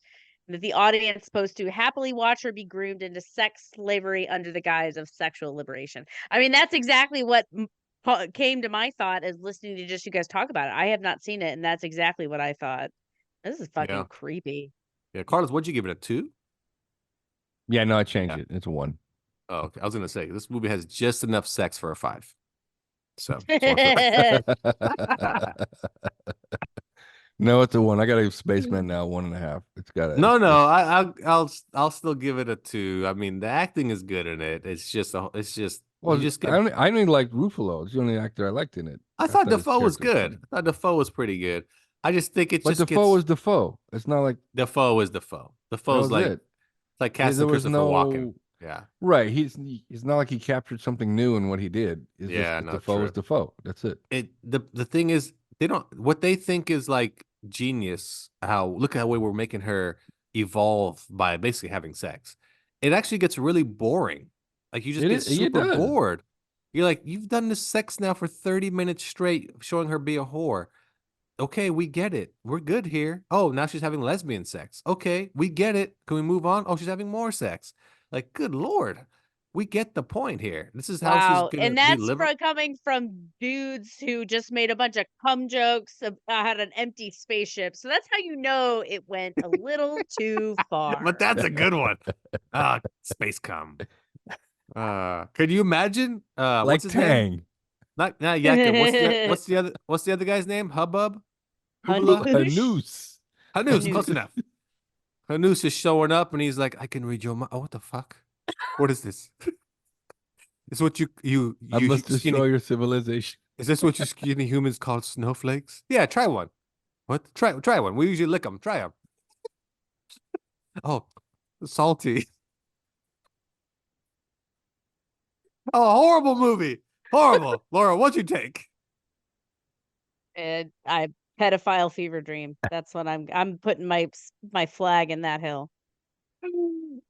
That the audience is supposed to happily watch her be groomed into sex slavery under the guise of sexual liberation. I mean, that's exactly what came to my thought as listening to just you guys talk about it. I have not seen it, and that's exactly what I thought. This is fucking creepy. Yeah, Carlos, what'd you give it, a 2? Yeah, no, I changed it. It's a 1. Oh, okay. I was gonna say this movie has just enough sex for a 5. So no, it's a 1. I gotta give Spaceman now 1.5. It's got no. I'll still give it a 2. I mean, the acting is good in it. It's just well, I I only liked Ruffalo. It's the only actor I liked in it. I thought Dafoe was good. I thought Dafoe was pretty good. I just think it's Defoe was Defoe. It's not like Dafoe is Defoe. Defoe's like it. It's like casting Christopher Walken. Yeah. Right. He's not like he captured something new in what he did. It's just Defoe is Defoe. That's it. The thing is, what they think is like genius. Look at how we're making her evolve by basically having sex. It actually gets really boring. Like you just get super bored. You're like, you've done this sex now for 30 minutes straight, showing her be a whore. Okay, we get it. We're good here. Oh, now she's having lesbian sex. Okay, we get it. Can we move on? Oh, she's having more sex. Like, good Lord. We get the point here. This is how she's going to be that's coming from dudes who just made a bunch of cum jokes about an empty spaceship. So that's how you know it went a little too far. But that's a good one. Space cum. Could you imagine? Like what's his Tang. name? Not Jakob. What's the other guy's name? Hubbub? Hubula? A noose. Hanus, close enough. Hanus is showing up, and he's like, "I can read your mind." Oh, what the fuck? What is this? Is what you I must skinny? destroy your civilization. Is this what you skinny humans call snowflakes? Yeah, try one. What? Try one. We usually lick them. Try them. Oh, salty. Oh, horrible movie. Horrible. Laura, what'd you take? And I pedophile fever dream. That's what I'm putting my flag in that hill.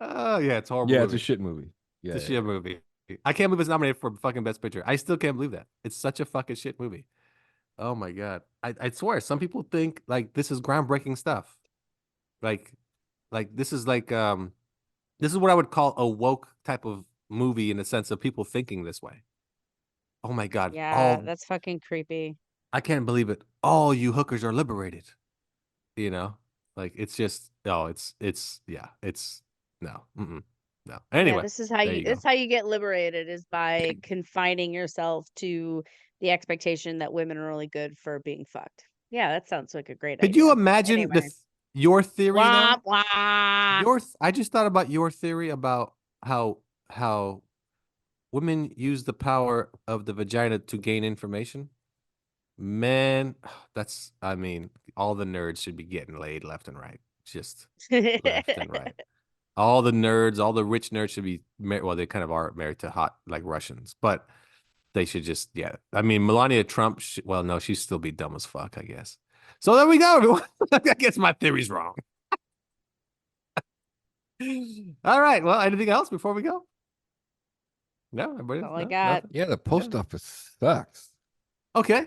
Oh, yeah, it's a horrible. Yeah, movie. it's a shit movie. Yeah, It's a shit movie. I can't believe it's nominated for fucking Best Picture. I still can't believe that. It's such a fucking shit movie. Oh my god. I swear, some people think like this is groundbreaking stuff. Like this is like this is what I would call a woke type of movie in the sense of people thinking this way. Oh my god. Yeah, Oh, that's fucking creepy. I can't believe it. All you hookers are liberated. You know? Like it's just it's yeah, it's no. No. Anyway, Yeah, this is how there you go. this is how you get liberated is by confining yourself to the expectation that women are only good for being fucked. Yeah, that sounds like a great Could idea. you imagine Anyway. your theory though? Wah, wah. I just thought about your theory about how women use the power of the vagina to gain information. Man, I mean, all the nerds should be getting laid left and right. Just left and right. All the nerds, all the rich nerds should be married. Well, they kind of are married to hot like Russians, but they should just, yeah. I mean, Melania Trump, well, no, she'd still be dumb as fuck, I guess. So there we go, everyone. I guess my theory's wrong. All right. Well, anything else before we go? No, everybody. That's all I no, got. nothing? Yeah, the post office sucks. Okay.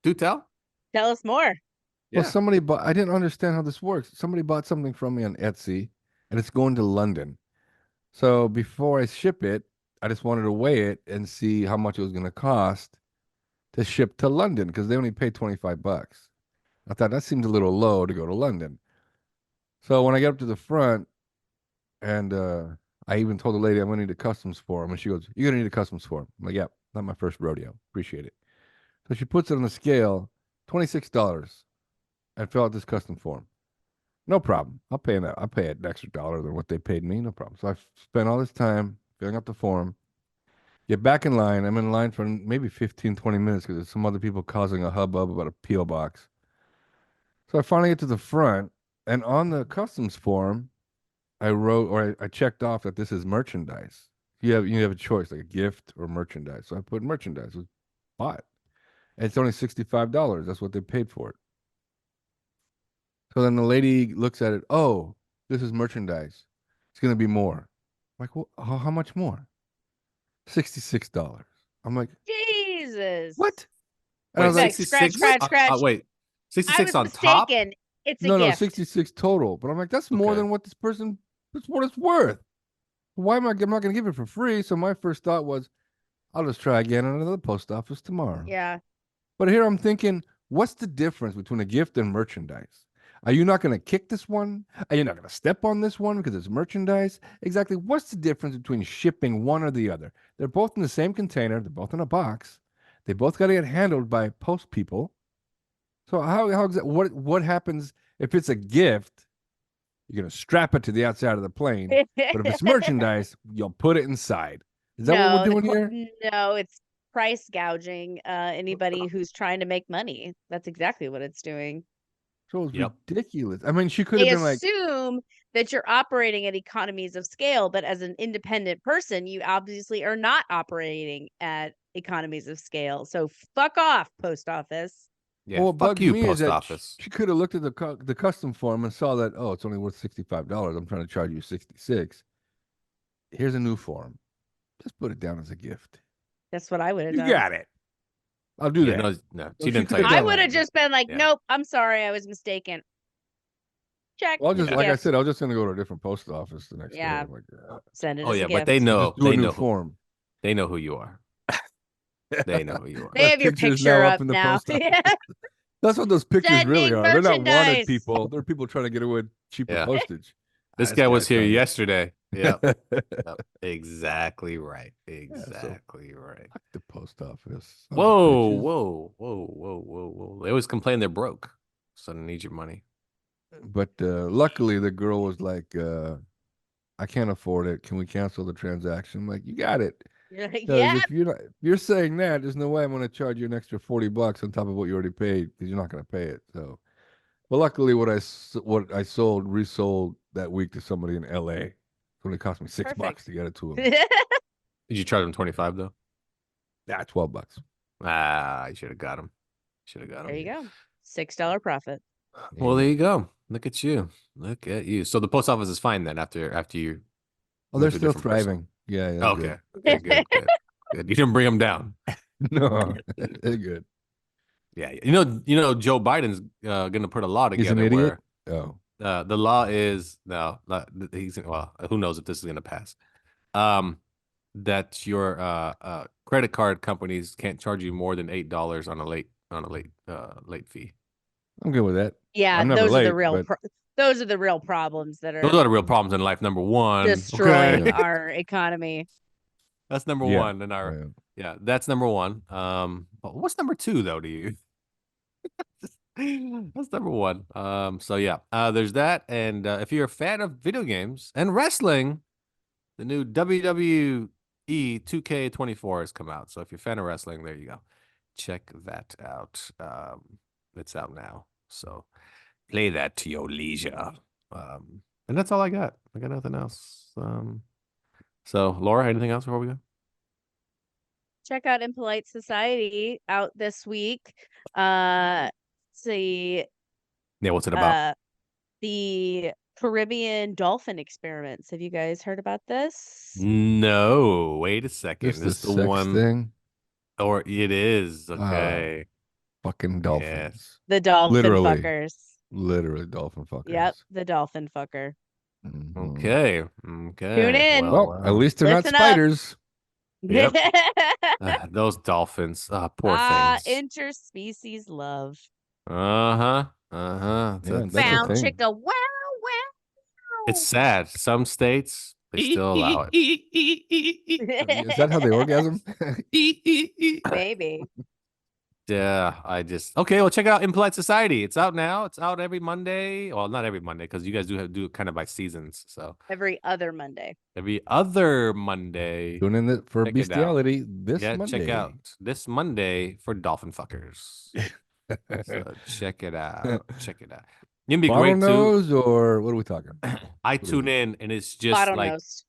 Do tell. Tell us more. Well, Yeah. somebody bought. I didn't understand how this works. Somebody bought something from me on Etsy, and it's going to London. So before I ship it, I just wanted to weigh it and see how much it was going to cost to ship to London because they only pay $25. I thought that seemed a little low to go to London. So when I get up to the front, and I even told the lady I'm going to need a customs form, and she goes, "You're going to need a customs form." I'm like, "Yeah, not my first rodeo. Appreciate it." So she puts it on the scale, $26, and fill out this custom form. No problem. I'll pay that. I'll pay an extra dollar than what they paid me. No problem. So I spent all this time filling out the form. Get back in line. I'm in line for maybe 15, 20 minutes because there's some other people causing a hubbub about a P.O. box. So I finally get to the front, and on the customs form, I wrote or I checked off that this is merchandise. You have a choice, like a gift or merchandise. So I put merchandise. It was bought. And it's only $65. That's what they paid for it. So then the lady looks at it. Oh, this is merchandise. It's going to be more. I'm like, well, how much more? $66. I'm like, Jesus. what? And Wait, I was like, scratch, scratch. wait, I 66 was on top? mistaken. It's a no, gift. 66 total. But I'm like, that's more Okay. than what that's what it's worth. Why am I'm not going to give it for free? So my first thought was, I'll just try again at another post office tomorrow. Yeah. But here I'm thinking, what's the difference between a gift and merchandise? Are you not going to kick this one? Are you not going to step on this one because it's merchandise? Exactly. What's the difference between shipping one or the other? They're both in the same container. They're both in a box. They both got to get handled by post people. So what happens if it's a gift? You're going to strap it to the outside of the plane. But if it's merchandise, you'll put it inside. Is that what we're doing here? No, it's price gouging anybody who's trying to make money. That's exactly what it's doing. So it's Yep. ridiculous. I mean, she could They have been like, assume that you're operating at economies of scale, but as an independent person, you obviously are not operating at economies of scale. So fuck off, post office. Yeah, well, what fuck bugs you, me is post that office. she could have looked at the custom form and saw that, oh, it's only worth $65. I'm trying to charge you $66. Here's a new form. Just put it down as a gift. That's what I would have You done. got it. I'll do that. No, Well, she didn't she tell you. could've I done would have that. just been like, Yeah. nope, I'm sorry, I was mistaken. Check. Well, just it's a like I gift. said, I was just gonna go to a different post office the next Yeah. day. I'm like, Send it Oh as yeah, a but gift. they know. just do a They new know. form. They know who you are. They know who you are. They That have your picture's picture now up in the now. post office. That's what those pictures really Sending are. They're not wanted merchandise. people. They're people trying to get away with cheaper Yeah. postage. This guy was here trying to- yesterday. Yeah. Yep. Exactly right. Exactly right. Fuck the post office. Sons of Whoa, bitches. whoa, whoa, whoa, whoa, whoa. They always complain they're broke. so I need your money. But luckily, the girl was like, "I can't afford it. Can we cancel the transaction?" I'm like, "You got it." You're like, Because yeah. if you're saying that, there's no way I'm going to charge you an extra $40 on top of what you already paid because you're not going to pay it. So, but luckily, what I resold that week to somebody in LA. It only cost me $6 Perfect. to get it to him. Did you charge him 25 though? Yeah, $12. You should have got him. There you go. $6 profit. Well, there you go. Look at you. Look at you. So the post office is fine then after you. Oh, they're still thriving. Yeah. Oh, okay. Good. You didn't bring them down. No, they're good. Yeah. You know, Joe Biden's going to put a law together. He's an idiot. Where, the law is who knows if this is going to pass. That your credit card companies can't charge you more than $8 on a late fee. I'm good with that. Yeah, those are the real problems that are. Those are the real problems in life. Number one, destroying our economy. That's number one in our. Yeah, that's number one. What's number two though to you? That's number one. So yeah, there's that. And if you're a fan of video games and wrestling, the new WWE 2K24 has come out. So if you're a fan of wrestling, there you go. Check that out. It's out now. So play that to your leisure. And that's all I got. I got nothing else. So Laura, anything else before we go? Check out Impolite Society out this week. See. Yeah, what's it about? The Caribbean dolphin experiments. Have you guys heard about this? No. Wait a second. This is the the one thing? Or it is. Okay. Fucking dolphins. Yes. The dolphin Literally. fuckers. Literally dolphin fuckers. Yep, the dolphin fucker. Mhm. Okay. Tune in. Well, at least they're Listen not up. spiders. Yep. Those dolphins. Poor things. Interspecies love. Uh-huh. Yeah, that's the Found thing. chicka wow. It's sad. Some states, they still allow it. Is that how they orgasm? Maybe. Yeah, okay. Well, check out Impolite Society. It's out now. It's out every Monday. Well, not every Monday because you guys do it kind of by seasons. So Every other Monday. every other Monday. Tune in for Check it out. bestiality this Monday. Check out this Monday for dolphin fuckers. So check it out. Check it out. It'd be great too. Bottlenose or what are we talking? I tune in and it's just like Bottlenose.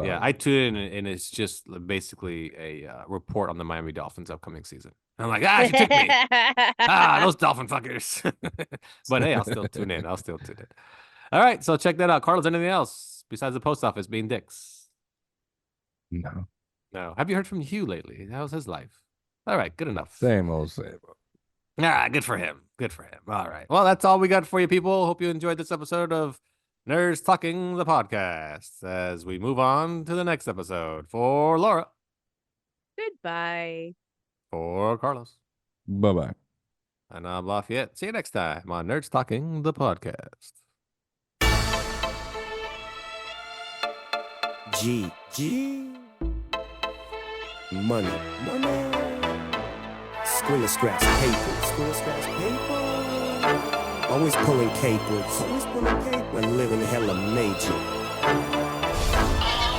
yeah, I tune in and it's just basically a report on the Miami Dolphins upcoming season. And I'm like, she took me. Those dolphin fuckers. But hey, I'll still tune in. All right, so check that out. Carlos, anything else besides the post office being dicks? No. Have you heard from Hugh lately? How's his life? All right, good enough. Same old. All right, good for him. All right. Well, that's all we got for you, people. Hope you enjoyed this episode of Nerds Talking the Podcast as we move on to the next episode. For Laura. Goodbye. For Carlos. Bye-bye. And I'm Lafayette. See you next time on Nerds Talking the Podcast. G. Money. Square scratch paper. Always pulling capers. When living hella major.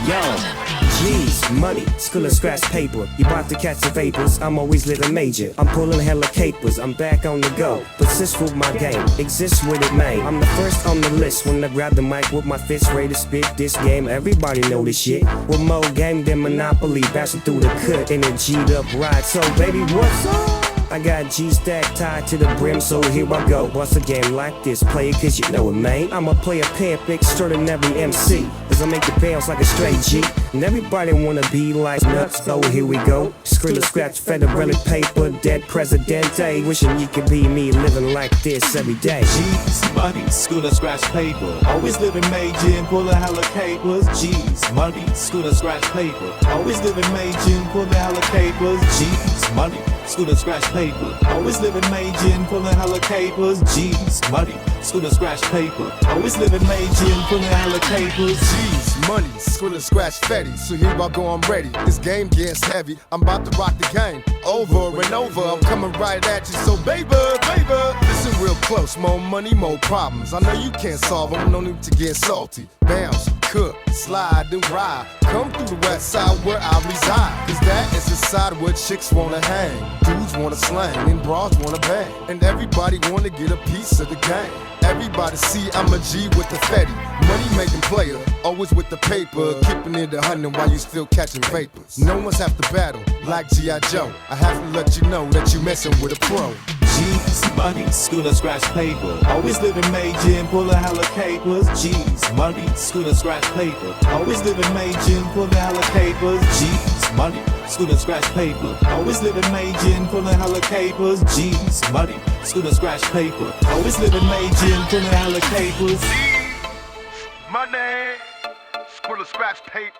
Yo. G's, money, school of scratch paper. You about to catch the vapors, I'm always living major. I'm pulling hella capers, I'm back on the go. Persist with my game, exist with it, man. I'm the first on the list when I grab the mic with my fist ready to spit this game. Everybody know this shit. With more game than Monopoly, bashing through the cut in a G'd up ride. So baby, what's up? I got G-stack tied to the brim, so here I go. Once a game like this, play it cause you know it, man. I'm a player pimp, extraordinary MC. Cause I make the bounce like a straight G. And everybody wanna be like nuts, so here we go. Skrilla scratch, federal paper, dead presidente. Wishing you could be me, living like this every day. G's, money, school of scratch paper. Always living major and pulling hella capers. G's, money, school of scratch paper. Always living major and pulling hella capers. G's, money, school of scratch paper. Always living major and pulling hella capers. G's, money, school of scratch paper. Always living major and pulling hella capers. G's, money, scribble scratch fetty. So here I go, I'm ready. This game gets heavy. I'm about to rock the game over and over. I'm coming right at you, so baby, listen real close. More money, more problems. I know you can't solve them, no need to get salty. Bounce, cook, slide, and ride. Come through the west side where I reside. Cause that is the side where chicks wanna hang, dudes wanna slang, and bras wanna bang. And everybody wanna get a piece of the game. Everybody see I'm a G with the fatty. Money making player, always with the paper. Keeping it 100 while you still catching vapors. No one's have to battle like G.I. Joe. I have to let you know that you messing with a pro. G's, money, scooter, scratch paper. Always living major and pulling hella capers. G's, money, scooter, scratch paper. Always living major and pulling hella capers. G's, money, scooter, scratch paper. Always living major and pulling hella capers. G's, money, scooter, scratch paper. Always living major and pulling hella capers. Money, scooter, scratch paper.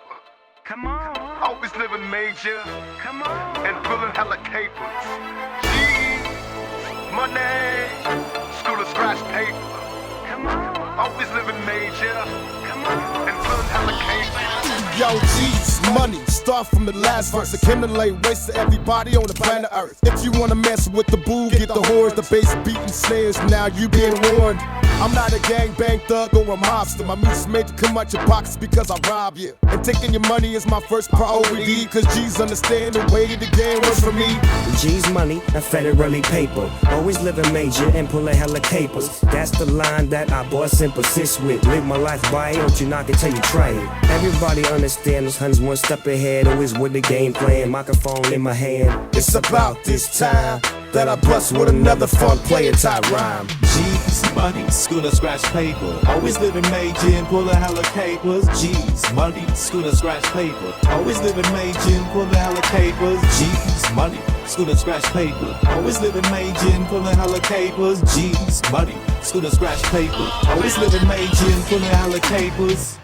Come on, Always living major come on. and pulling hella capers. Money, scooter, scratch paper. Come on, Always living major come on. and pulling hella capers. Yo, G's, money, start from the last verse. Accumulate waste to everybody on the planet Earth. If you wanna mess with the boo, get the whores, the bass beating snares. Now you been warned. I'm not a gangbang thug or a mobster. My music's made to come out your pockets because I rob you. And taking your money is my first priority. Cause G's understand the way the game works for me. G's money and federally paper. Always living major and pulling hella capers. That's the line that I boss and persist with. Live my life by it, don't you knock it till you try it. Everybody understand those huns one step ahead. Always with the game plan, microphone in my hand. It's about this time that I bust with another fun player type rhyme. G's, money, scooter, scratch paper. Always living major and pulling hella capers. G's, money, scooter, scratch paper. Always living major and pulling hella capers. G's, money, scooter, scratch paper. Always living major and pulling hella capers. G's, money, scooter, scratch paper. Always living major and pulling hella capers.